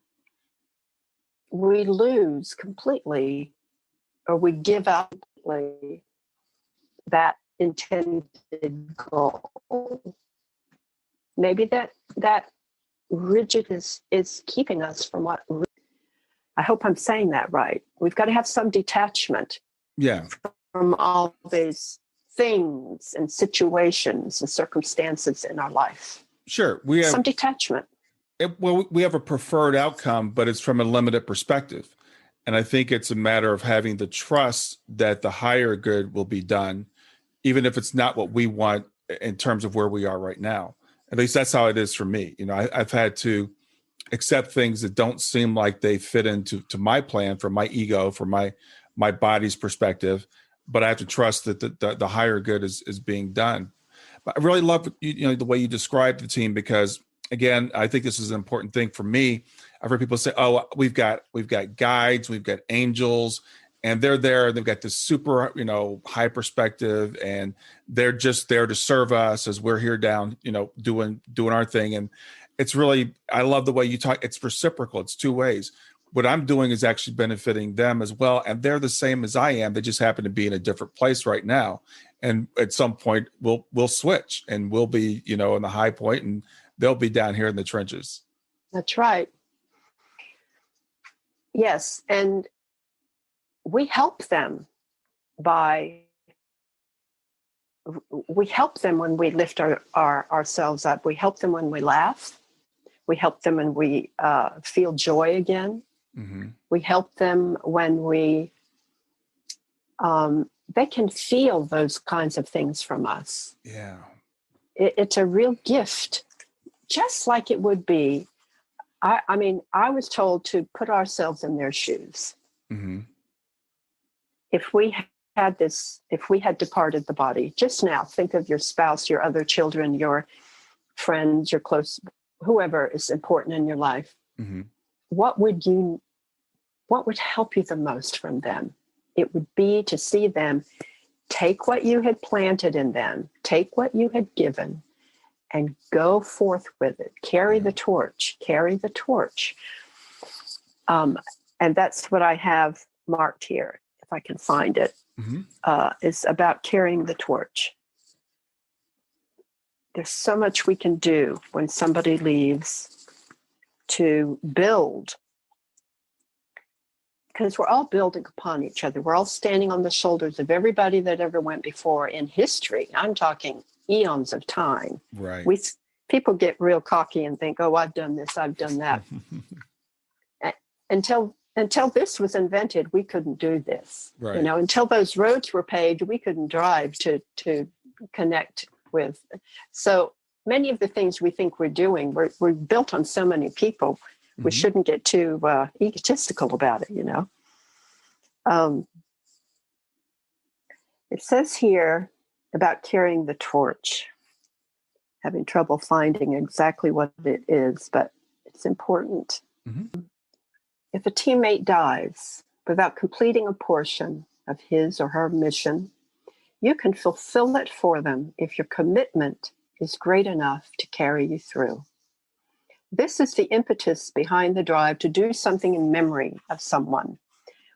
we lose completely or we give up completely that intended goal. Maybe that rigid is keeping us from what, I hope I'm saying that right. We've got to have some detachment from all these things and situations and circumstances in our life. Sure. We have some detachment. We have a preferred outcome, but it's from a limited perspective. And I think it's a matter of having the trust that the higher good will be done, even if it's not what we want in terms of where we are right now. At least that's how it is for me. I've had to accept things that don't seem like they fit into my plan, for my ego, for my body's perspective, but I have to trust that the higher good is being done. But I really love the way you described the team, because again, I think this is an important thing for me. I've heard people say, "Oh, we've got guides, we've got angels, and they're there. They've got this super, high perspective, and they're just there to serve us as we're here down, doing our thing." And it's really, I love the way you talk. It's reciprocal. It's two ways. What I'm doing is actually benefiting them as well, and they're the same as I am. They just happen to be in a different place right now, and at some point we'll switch, and we'll be, in the high point, and they'll be down here in the trenches. That's right. Yes, and we help them when we lift ourselves up. We help them when we laugh. We help them when we feel joy again. Mm-hmm. We help them when they can feel those kinds of things from us. Yeah. It's a real gift, just like it would be. I mean, I was told to put ourselves in their shoes. Mm-hmm. If we had departed the body, just now, think of your spouse, your other children, your friends, your close, whoever is important in your life. Mm-hmm. What would help you the most from them? It would be to see them take what you had planted in them, take what you had given, and go forth with it. Carry the torch. And that's what I have marked here, if I can find it. Mm-hmm. Is about carrying the torch. There's so much we can do when somebody leaves to build, because we're all building upon each other. We're all standing on the shoulders of everybody that ever went before in history. I'm talking eons of time. Right. People get real cocky and think, "Oh, I've done this, I've done that." Until this was invented, we couldn't do this. Right. Until those roads were paved, we couldn't drive to connect with. So many of the things we think we're doing, we're built on so many people. Mm-hmm. We shouldn't get too egotistical about it, It says here about carrying the torch. Having trouble finding exactly what it is, but it's important. Mm-hmm. If a teammate dies without completing a portion of his or her mission, you can fulfill it for them if your commitment is great enough to carry you through. This is the impetus behind the drive to do something in memory of someone,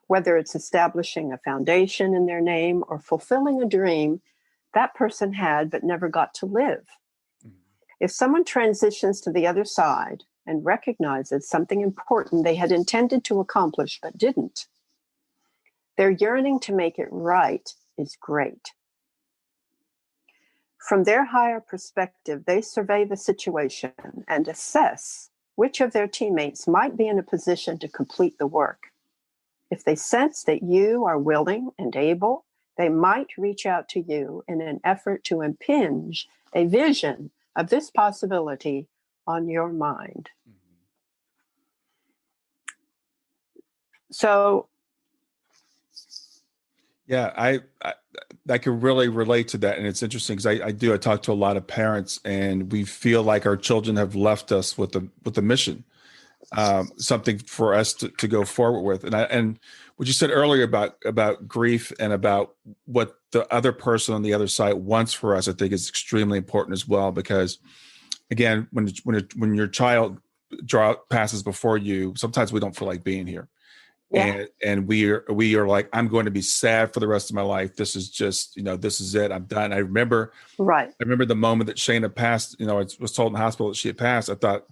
whether it's establishing a foundation in their name or fulfilling a dream that person had but never got to live. If someone transitions to the other side and recognizes something important they had intended to accomplish but didn't, their yearning to make it right is great. From their higher perspective, they survey the situation and assess which of their teammates might be in a position to complete the work. If they sense that you are willing and able, they might reach out to you in an effort to impinge a vision of this possibility on your mind. So, Yeah, I can really relate to that, and it's interesting because I talk to a lot of parents, and we feel like our children have left us with a mission, something for us to go forward with. And what you said earlier about grief and about what the other person on the other side wants for us, I think is extremely important as well. Because again, when your child passes before you, sometimes we don't feel like being here. yeah, And we are like, I'm going to be sad for the rest of my life. This is just, this is it. I'm done. right. I remember the moment that Shayna passed, I was told in the hospital that she had passed. I thought,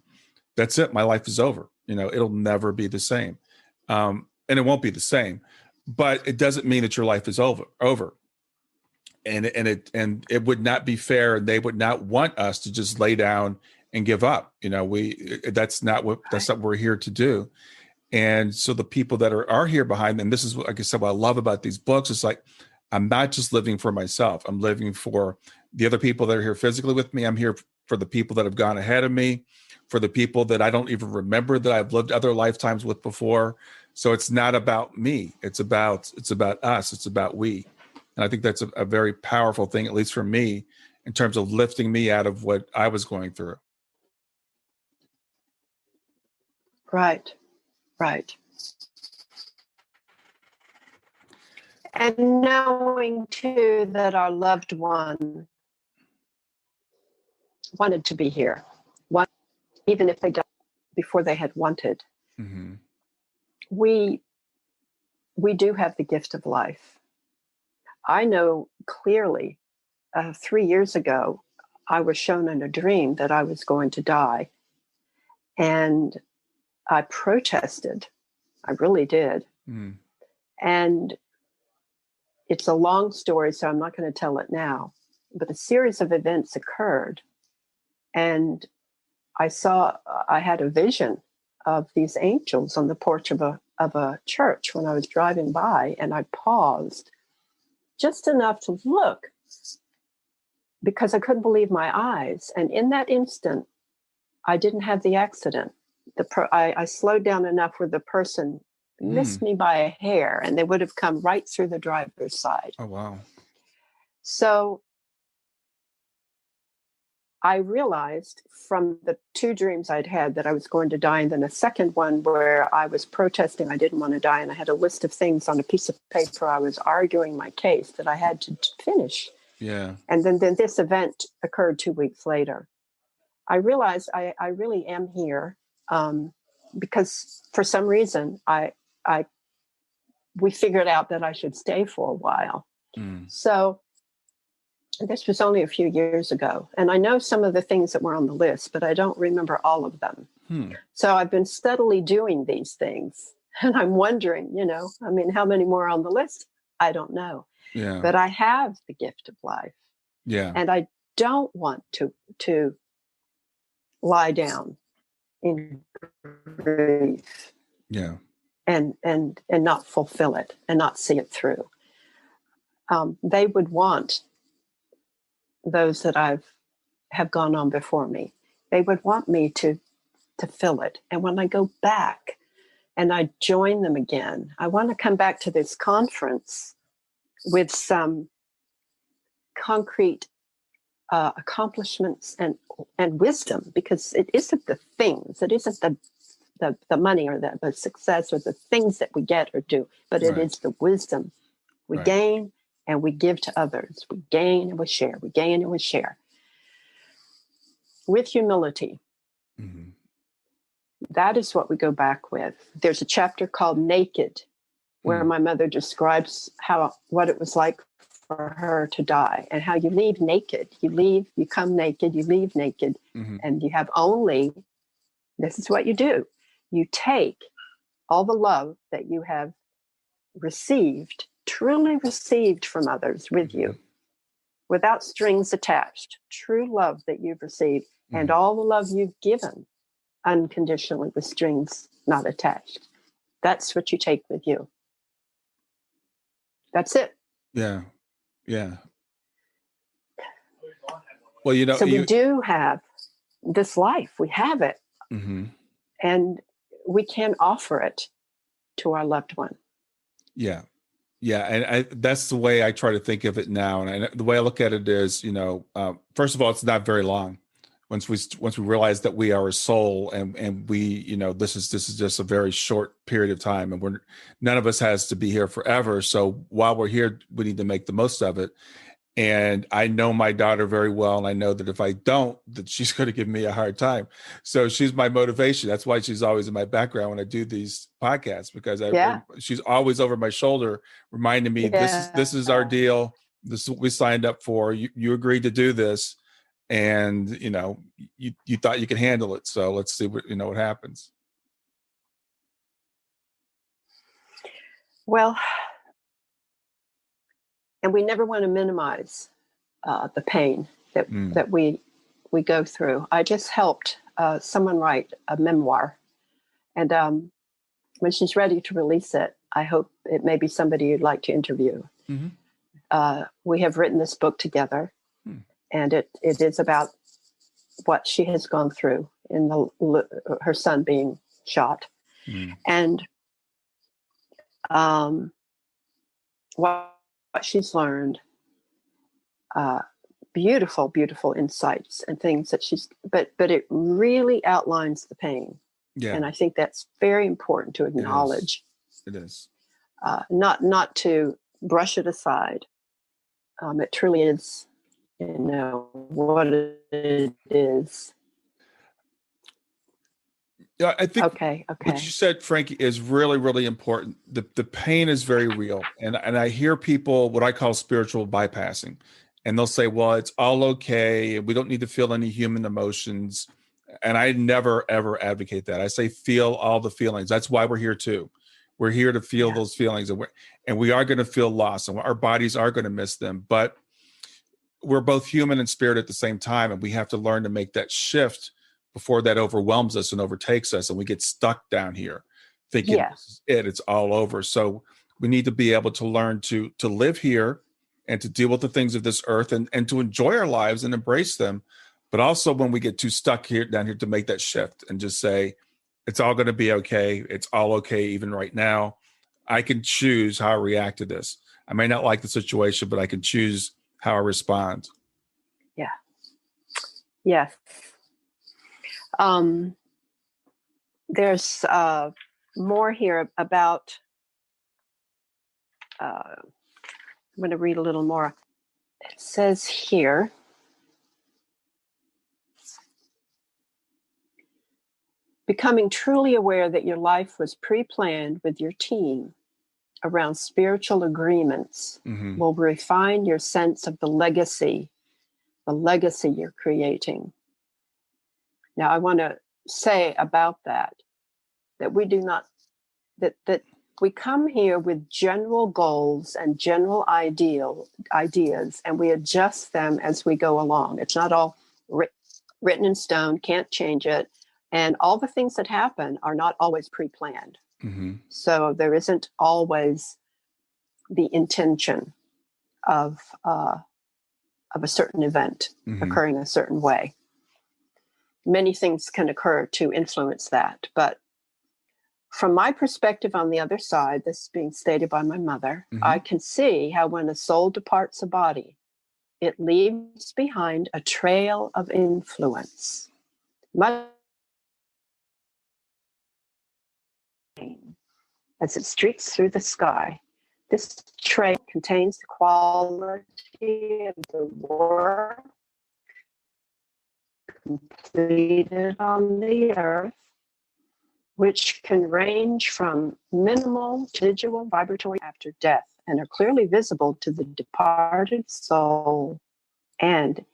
that's it. My life is over. It'll never be the same. And it won't be the same, but it doesn't mean that your life is over. And it would not be fair. They would not want us to just lay down and give up. That's not what we're here to do. And so the people that are here behind them, this is, like I said, what I love about these books. It's like, I'm not just living for myself. I'm living for the other people that are here physically with me. I'm here for the people that have gone ahead of me, for the people that I don't even remember that I've lived other lifetimes with before. So it's not about me. It's about us. It's about we. And I think that's a very powerful thing, at least for me, in terms of lifting me out of what I was going through. Right. Right. And knowing too that our loved one wanted to be here, even if they died before they had wanted. Mm-hmm. We do have the gift of life. I know clearly 3 years ago, I was shown in a dream that I was going to die. And I protested. I really did. Mm. And it's a long story, so I'm not going to tell it now. But a series of events occurred. And I had a vision of these angels on the porch of a church when I was driving by, and I paused just enough to look because I couldn't believe my eyes. And in that instant, I didn't have the accident. I slowed down enough where the person missed me by a hair, and they would have come right through the driver's side. Oh, wow. So I realized from the 2 dreams I'd had that I was going to die, and then a second one where I was protesting I didn't want to die, and I had a list of things on a piece of paper. I was arguing my case that I had to finish. Yeah. And then this event occurred 2 weeks later. I realized I really am here because for some reason we figured out that I should stay for a while. Mm. So this was only a few years ago. And I know some of the things that were on the list, but I don't remember all of them. So I've been steadily doing these things. And I'm wondering, how many more are on the list? I don't know. Yeah. But I have the gift of life. Yeah. And I don't want to lie down in grief. Yeah. And not fulfill it and not see it through. They would want those that have gone on before me. They would want me to fill it. And when I go back and I join them again, I want to come back to this conference with some concrete accomplishments and wisdom, because it isn't the things, it isn't the money or the success or the things that we get or do, but it is the wisdom we gain and we give to others. We gain and we share. We gain and we share. With humility. Mm-hmm. That is what we go back with. There's a chapter called Naked, where my mother describes what it was like for her to die and how you leave naked. You come naked, you leave naked, and you have only, this is what you do. You take all the love that you have received, truly received from others with you, without strings attached, true love that you've received, and all the love you've given unconditionally with strings not attached. That's what you take with you. That's it. Yeah. Yeah. Well, you know, So we do have this life. We have it. mm-hmm. And we can offer it to our loved one. Yeah. Yeah. And that's the way I try to think of it now. And the way I look at it is, first of all, it's not very long. Once we realize that we are a soul and we, this is just a very short period of time, and none of us has to be here forever. So while we're here, we need to make the most of it. And I know my daughter very well, and I know that if I don't, that she's going to give me a hard time. So she's my motivation. That's why she's always in my background when I do these podcasts, because she's always over my shoulder, reminding me, this is our deal. This is what we signed up for. You agreed to do this, and you thought you could handle it. So let's see what happens. Well, and we never want to minimize the pain that we go through. I just helped someone write a memoir, and when she's ready to release it, I hope it may be somebody you'd like to interview. Mm-hmm. We have written this book together, and it is about what she has gone through in her son being shot, and what she's learned. Beautiful, beautiful insights and things that but it really outlines the pain. Yeah. And I think that's very important to acknowledge. It is. Not to brush it aside. It truly is, what it is. Yeah, I think okay. What you said, Frankie, is really, really important. The pain is very real. And I hear people, what I call spiritual bypassing, and they'll say, well, it's all okay. We don't need to feel any human emotions. And I never, ever advocate that. I say, feel all the feelings. That's why we're here too. We're here to feel those feelings, and we are going to feel loss, and our bodies are going to miss them. But we're both human and spirit at the same time. And we have to learn to make that shift before that overwhelms us and overtakes us, and we get stuck down here thinking this is it's all over. So we need to be able to learn to live here and to deal with the things of this earth and to enjoy our lives and embrace them. But also when we get too stuck down here, to make that shift and just say, it's all going to be okay. It's all okay. Even right now, I can choose how I react to this. I may not like the situation, but I can choose how I respond. Yeah. Yes. There's more here about, I'm going to read a little more. It says here, becoming truly aware that your life was pre-planned with your team around spiritual agreements will refine your sense of the legacy you're creating. Now, I want to say about that we do not, that we come here with general goals and general ideas, and we adjust them as we go along. It's not all written in stone, can't change it. And all the things that happen are not always pre-planned. So there isn't always the intention of a certain event occurring a certain way. Many things can occur to influence that. But from my perspective on the other side, this is being stated by my mother, I can see how when a soul departs a body, it leaves behind a trail of influence. As it streaks through the sky, this trail contains the quality of the work completed on the earth, which can range from minimal to residual vibratory after death, and are clearly visible to the departed soul and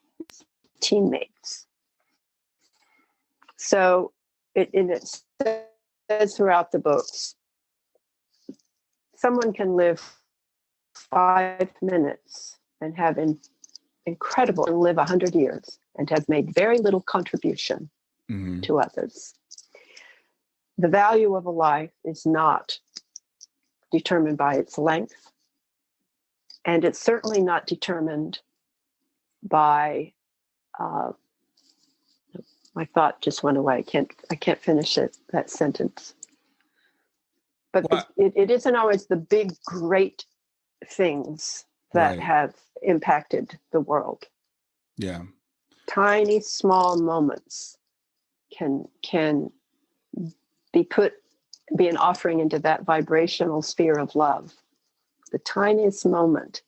teammates. So it says throughout the books, someone can live 5 minutes and have incredible, and live 100 years and have made very little contribution to others. The value of a life is not determined by its length, And it's certainly not determined by, my thought just went away. I can't finish that sentence. But Well, it isn't always the big, great things that right. have impacted the world. Yeah. Tiny, small moments can be an offering into that vibrational sphere of love. The tiniest moment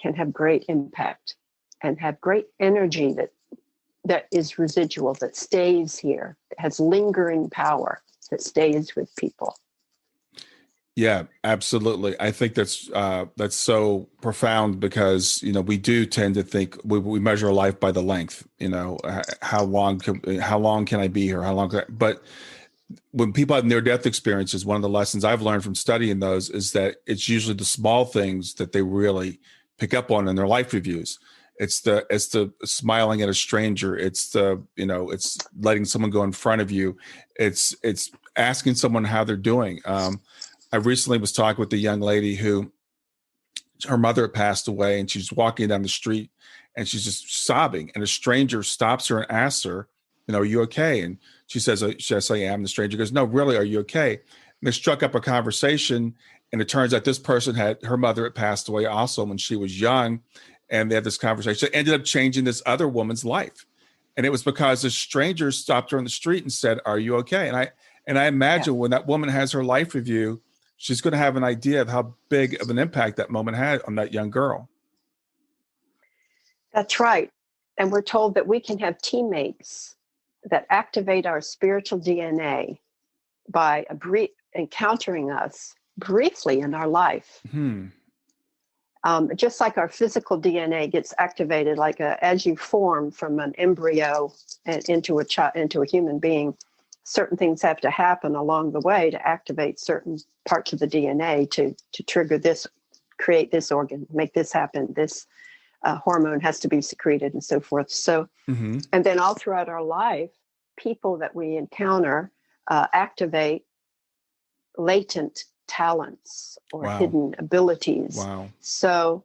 can have great impact and have great energy that is residual, that stays here, that has lingering power, that stays with people. Yeah, absolutely. I think that's so profound because, we do tend to think we measure life by the length, how long can I be here? How long but when people have near-death experiences, one of the lessons I've learned from studying those is that it's usually the small things that they really pick up on in their life reviews. It's the smiling at a stranger. It's it's letting someone go in front of you. It's asking someone how they're doing. I recently was talking with a young lady who her mother had passed away, and she's walking down the street and she's just sobbing. And a stranger stops her and asks her, are you okay? And she says, should I say I am? The stranger goes, no, really, are you okay? And they struck up a conversation. And it turns out this person her mother had passed away also when she was young. And they had this conversation. It ended up changing this other woman's life. And it was because a stranger stopped her on the street and said, are you okay? And I imagine when that woman has her life review, she's going to have an idea of how big of an impact that moment had on that young girl. That's right. And we're told that we can have teammates that activate our spiritual DNA by encountering us briefly in our life. Just like our physical DNA gets activated, as you form from an embryo into a human being, certain things have to happen along the way to activate certain parts of the DNA to trigger this, create this organ, make this happen. This hormone has to be secreted and so forth. So, and then all throughout our life, people that we encounter activate latent talents or hidden abilities. Wow. So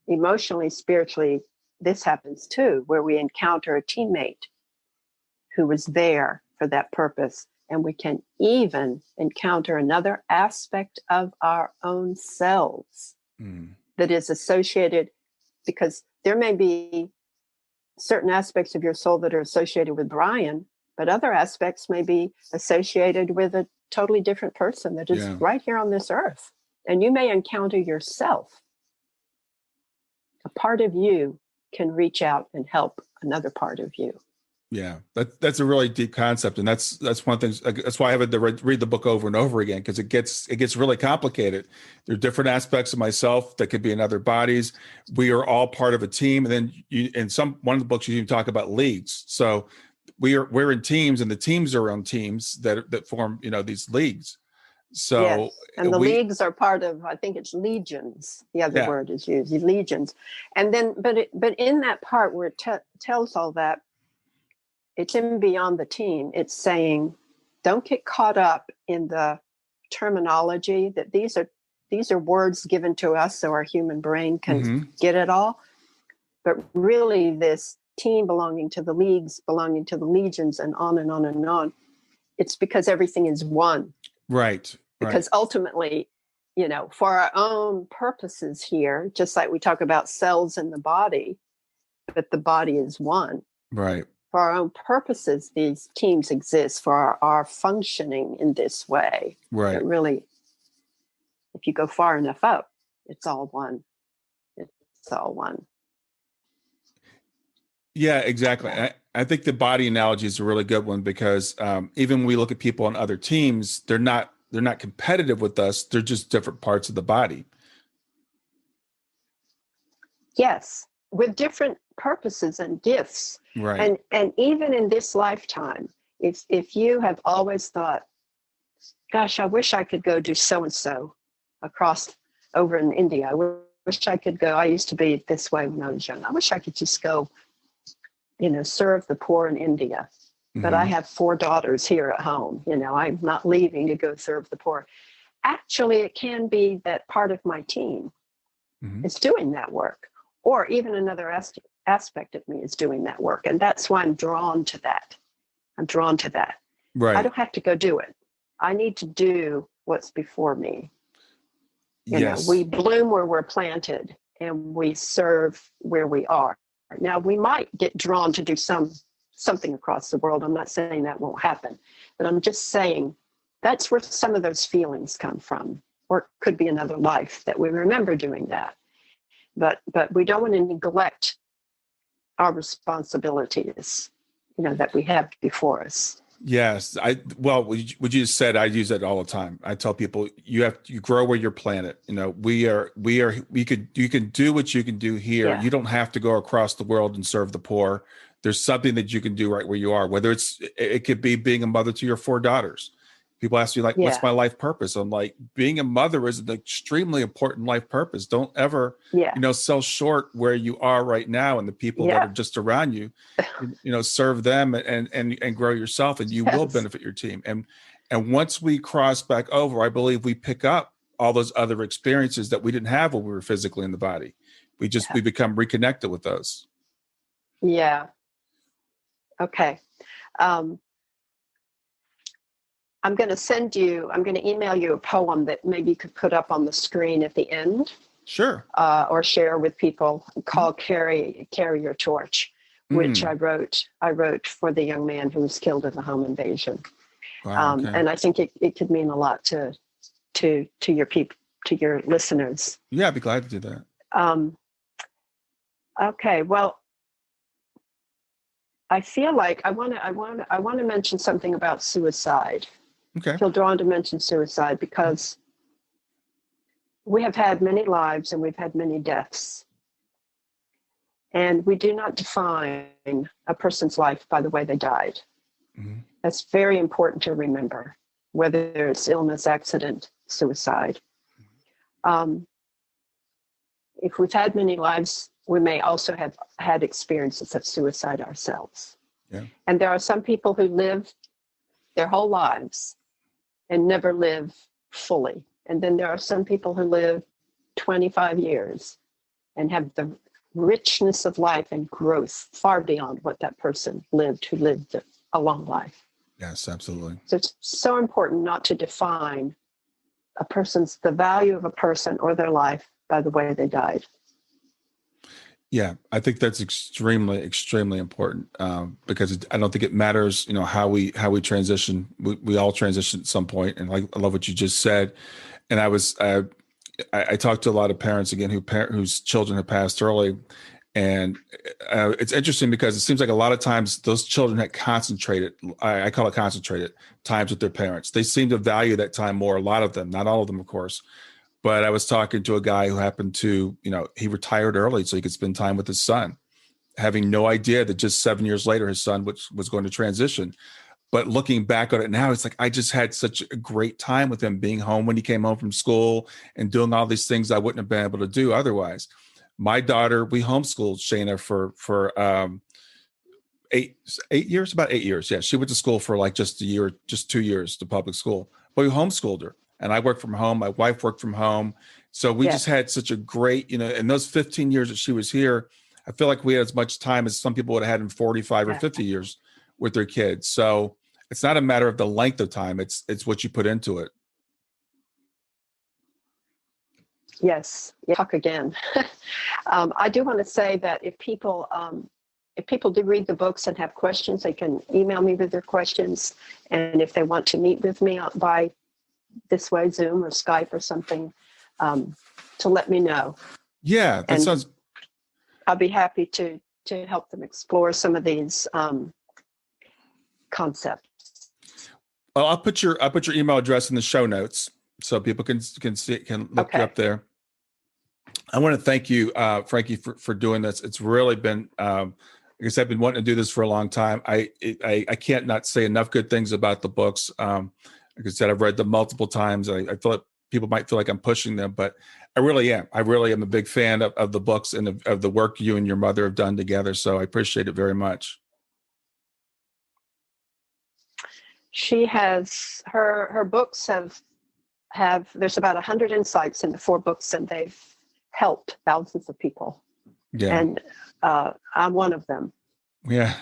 emotionally, spiritually, this happens too, where we encounter a teammate who was there for that purpose. And we can even encounter another aspect of our own selves that is associated, because there may be certain aspects of your soul that are associated with Brian, but other aspects may be associated with a totally different person that is right here on this earth. And you may encounter yourself. A part of you can reach out and help another part of you. Yeah, that's a really deep concept, and that's one of the things. That's why I have to read the book over and over again, because it gets really complicated. There are different aspects of myself that could be in other bodies. We are all part of a team, and then one of the books you even talk about leagues. So we're in teams, and the teams are on teams that form these leagues. So yes. And the leagues are part of, I think it's legions. The other word is used, legions. And then, but in that part where it tells all that, it's in beyond the team. It's saying, don't get caught up in the terminology that these are words given to us so our human brain can get it all. But really, this team belonging to the leagues, belonging to the legions, and on and on and on. It's because everything is one. Right. Because ultimately, for our own purposes here, just like we talk about cells in the body, but the body is one. Right. For our own purposes, these teams exist for our functioning in this way. Right. But really, if you go far enough up, it's all one. It's all one. Yeah, exactly. I think the body analogy is a really good one, because even when we look at people on other teams, they're not competitive with us. They're just different parts of the body. Yes, with different purposes and gifts. Right. And even in this lifetime, if you have always thought, gosh, I wish I could go do so-and-so across over in India. I wish I could go. I used to be this way when I was young. I wish I could just go, serve the poor in India. But I have 4 daughters here at home. I'm not leaving to go serve the poor. Actually, it can be that part of my team Mhm. is doing that work, or even another aspect of me is doing that work. And that's why I'm drawn to that. I'm drawn to that. I Right. don't have to go do it. I need to do what's before me. We Yes. bloom where we're planted and we serve where we are. Now, we might get drawn to do something across the world. I'm not saying that won't happen, but I'm just saying that's where some of those feelings come from, or it could be another life that we remember doing that. But we don't want to neglect our responsibilities, that we have before us. Yes. Well, what you just said, I use that all the time. I tell people you grow where you're planted. You can do what you can do here. Yeah. You don't have to go across the world and serve the poor. There's something that you can do right where you are, whether it could be being a mother to your 4 daughters. People ask me, like, what's Yeah. my life purpose? I'm like, being a mother is an extremely important life purpose. Don't ever, Yeah. sell short where you are right now and the people that Yeah. are just around you. Serve them and grow yourself, and you will Yes. benefit your team. And once we cross back over, I believe we pick up all those other experiences that we didn't have when we were physically in the body. We become reconnected with those. Yeah. Okay. Um, I'm going to email you a poem that maybe you could put up on the screen at the end, Sure. or share with people, called Carry Your Torch, which Mm. I wrote for the young man who was killed in the home invasion. Wow. Okay. And I think it could mean a lot to your people, to your listeners. Yeah, I'd be glad to do that. Okay. Well, I feel like I want to mention something about suicide. Okay. I feel drawn to mention suicide because we have had many lives and we've had many deaths. And we do not define a person's life by the way they died. Mm-hmm. That's very important to remember, whether it's illness, accident, suicide. If we've had many lives, we may also have had experiences of suicide ourselves. Yeah. And there are some people who live their whole lives and never live fully. And then there are some people who live 25 years and have the richness of life and growth far beyond what that person who lived a long life. Yes, absolutely. So it's so important not to define the value of a person or their life by the way they died. Yeah, I think that's extremely, extremely important, because I don't think it matters, how we transition. We all transition at some point, and I love what you just said. And I talked to a lot of parents again whose children have passed early, and it's interesting because it seems like a lot of times those children had concentrated. I call it concentrated times with their parents. They seem to value that time more. A lot of them, not all of them, of course. But I was talking to a guy who happened to, he retired early so he could spend time with his son, having no idea that just 7 years later, his son was going to transition. But looking back on it now, it's like, I just had such a great time with him, being home when he came home from school and doing all these things I wouldn't have been able to do otherwise. My daughter, we homeschooled Shayna for 8 years, about 8 years. Yeah. She went to school for like just 2 years to public school, but we homeschooled her. And I worked from home. My wife worked from home. So we just had such a great, in those 15 years that she was here, I feel like we had as much time as some people would have had in 45 or 50 years with their kids. So it's not a matter of the length of time. It's what you put into it. Yes. Talk again. I do want to say that if people do read the books and have questions, they can email me with their questions. And if they want to meet with me by this way, Zoom or Skype or something, to let me know. Yeah, that sounds. I'll be happy to help them explore some of these concepts. Well, I'll put your email address in the show notes so people can look you up there. I want to thank you, Frankie, for doing this. It's really been, I guess I've been wanting to do this for a long time. I can't not say enough good things about the books. Like I said, I've read them multiple times. I feel like people might feel like I'm pushing them, but I really am. I really am a big fan of the books and of the work you and your mother have done together. So I appreciate it very much. She has her books have there's about 100 insights in the 4 books, and they've helped thousands of people. Yeah. And I'm one of them. Yeah.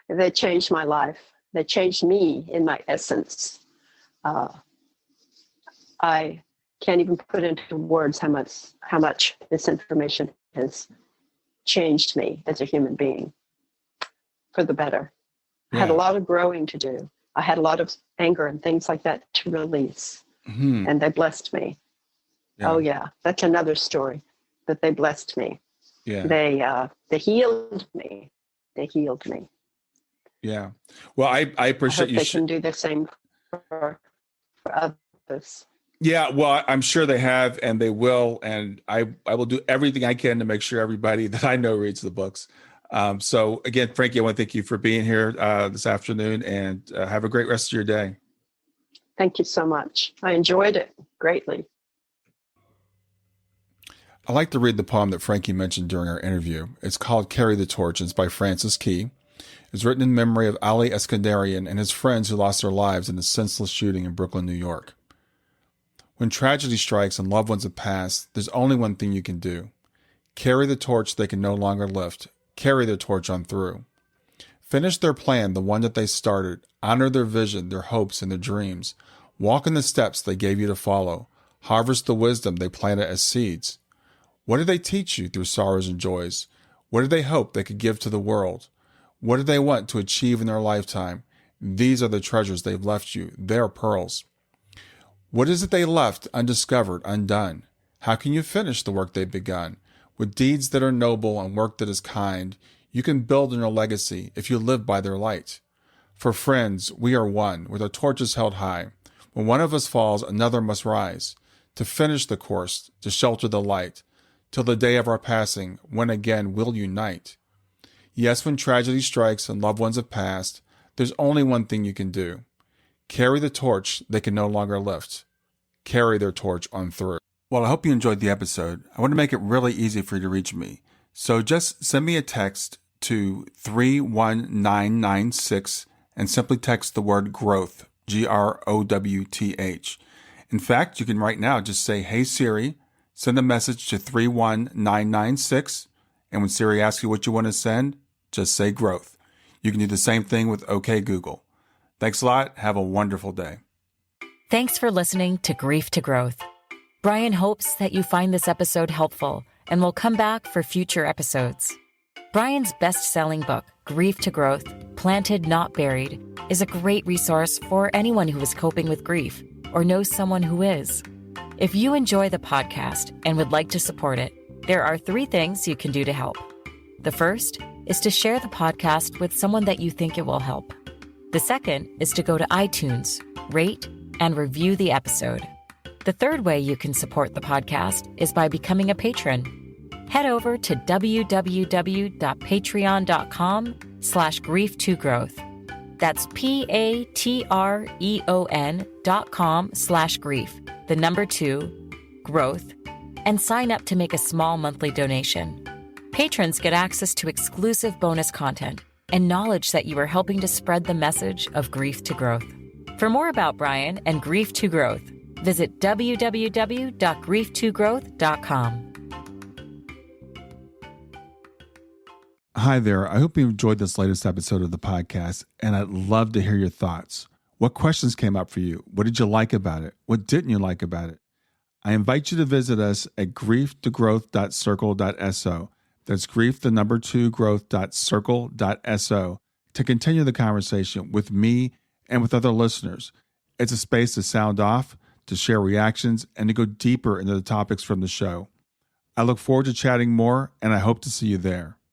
They changed my life. They changed me in my essence. I can't even put into words how much this information has changed me as a human being for the better. I had a lot of growing to do. I had a lot of anger and things like that to release. Mm-hmm. And they blessed me. Yeah. Oh yeah, that's another story. That they blessed me. Yeah. They healed me. They healed me. Yeah. Well, I appreciate I hope you. They can do the same for others. Yeah, well, I'm sure they have, and they will, and I will do everything I can to make sure everybody that I know reads the books. So again, Frankie, I want to thank you for being here this afternoon, and have a great rest of your day. Thank you so much. I enjoyed it greatly. I like to read the poem that Frankie mentioned during our interview. It's called Carry the Torch. It's by Francis Key. It's written in memory of Ali Eskandarian and his friends who lost their lives in a senseless shooting in Brooklyn, New York. When tragedy strikes and loved ones have passed, there's only one thing you can do. Carry the torch they can no longer lift. Carry their torch on through. Finish their plan, the one that they started. Honor their vision, their hopes, and their dreams. Walk in the steps they gave you to follow. Harvest the wisdom they planted as seeds. What did they teach you through sorrows and joys? What did they hope they could give to the world? What did they want to achieve in their lifetime? These are the treasures they've left you. They're pearls. What is it they left undiscovered, undone? How can you finish the work they've begun? With deeds that are noble and work that is kind, you can build on your legacy if you live by their light. For friends, we are one, with our torches held high. When one of us falls, another must rise, to finish the course, to shelter the light, till the day of our passing, when again we'll unite. Yes, when tragedy strikes and loved ones have passed, there's only one thing you can do. Carry the torch they can no longer lift. Carry their torch on through. Well, I hope you enjoyed the episode. I want to make it really easy for you to reach me. So just send me a text to 31996 and simply text the word growth, GROWTH. In fact, you can right now just say, "Hey Siri," send a message to 31996, and when Siri asks you what you want to send, just say growth. You can do the same thing with OK Google. Thanks a lot. Have a wonderful day. Thanks for listening to Grief to Growth. Brian hopes that you find this episode helpful and will come back for future episodes. Brian's best-selling book, Grief to Growth, Planted Not Buried, is a great resource for anyone who is coping with grief or knows someone who is. If you enjoy the podcast and would like to support it, there are 3 things you can do to help. The first is to share the podcast with someone that you think it will help. The second is to go to iTunes, rate, and review the episode. The third way you can support the podcast is by becoming a patron. Head over to www.patreon.com/grief2growth. That's patreon.com/grief, the number 2, growth, and sign up to make a small monthly donation. Patrons get access to exclusive bonus content and knowledge that you are helping to spread the message of grief to growth. For more about Brian and Grief to Growth, visit www.grief2growth.com. Hi there. I hope you enjoyed this latest episode of the podcast, and I'd love to hear your thoughts. What questions came up for you? What did you like about it? What didn't you like about it? I invite you to visit us at grieftogrowth.circle.so. That's grief, the number 2, growth.circle.so, to continue the conversation with me and with other listeners. It's a space to sound off, to share reactions, and to go deeper into the topics from the show. I look forward to chatting more, and I hope to see you there.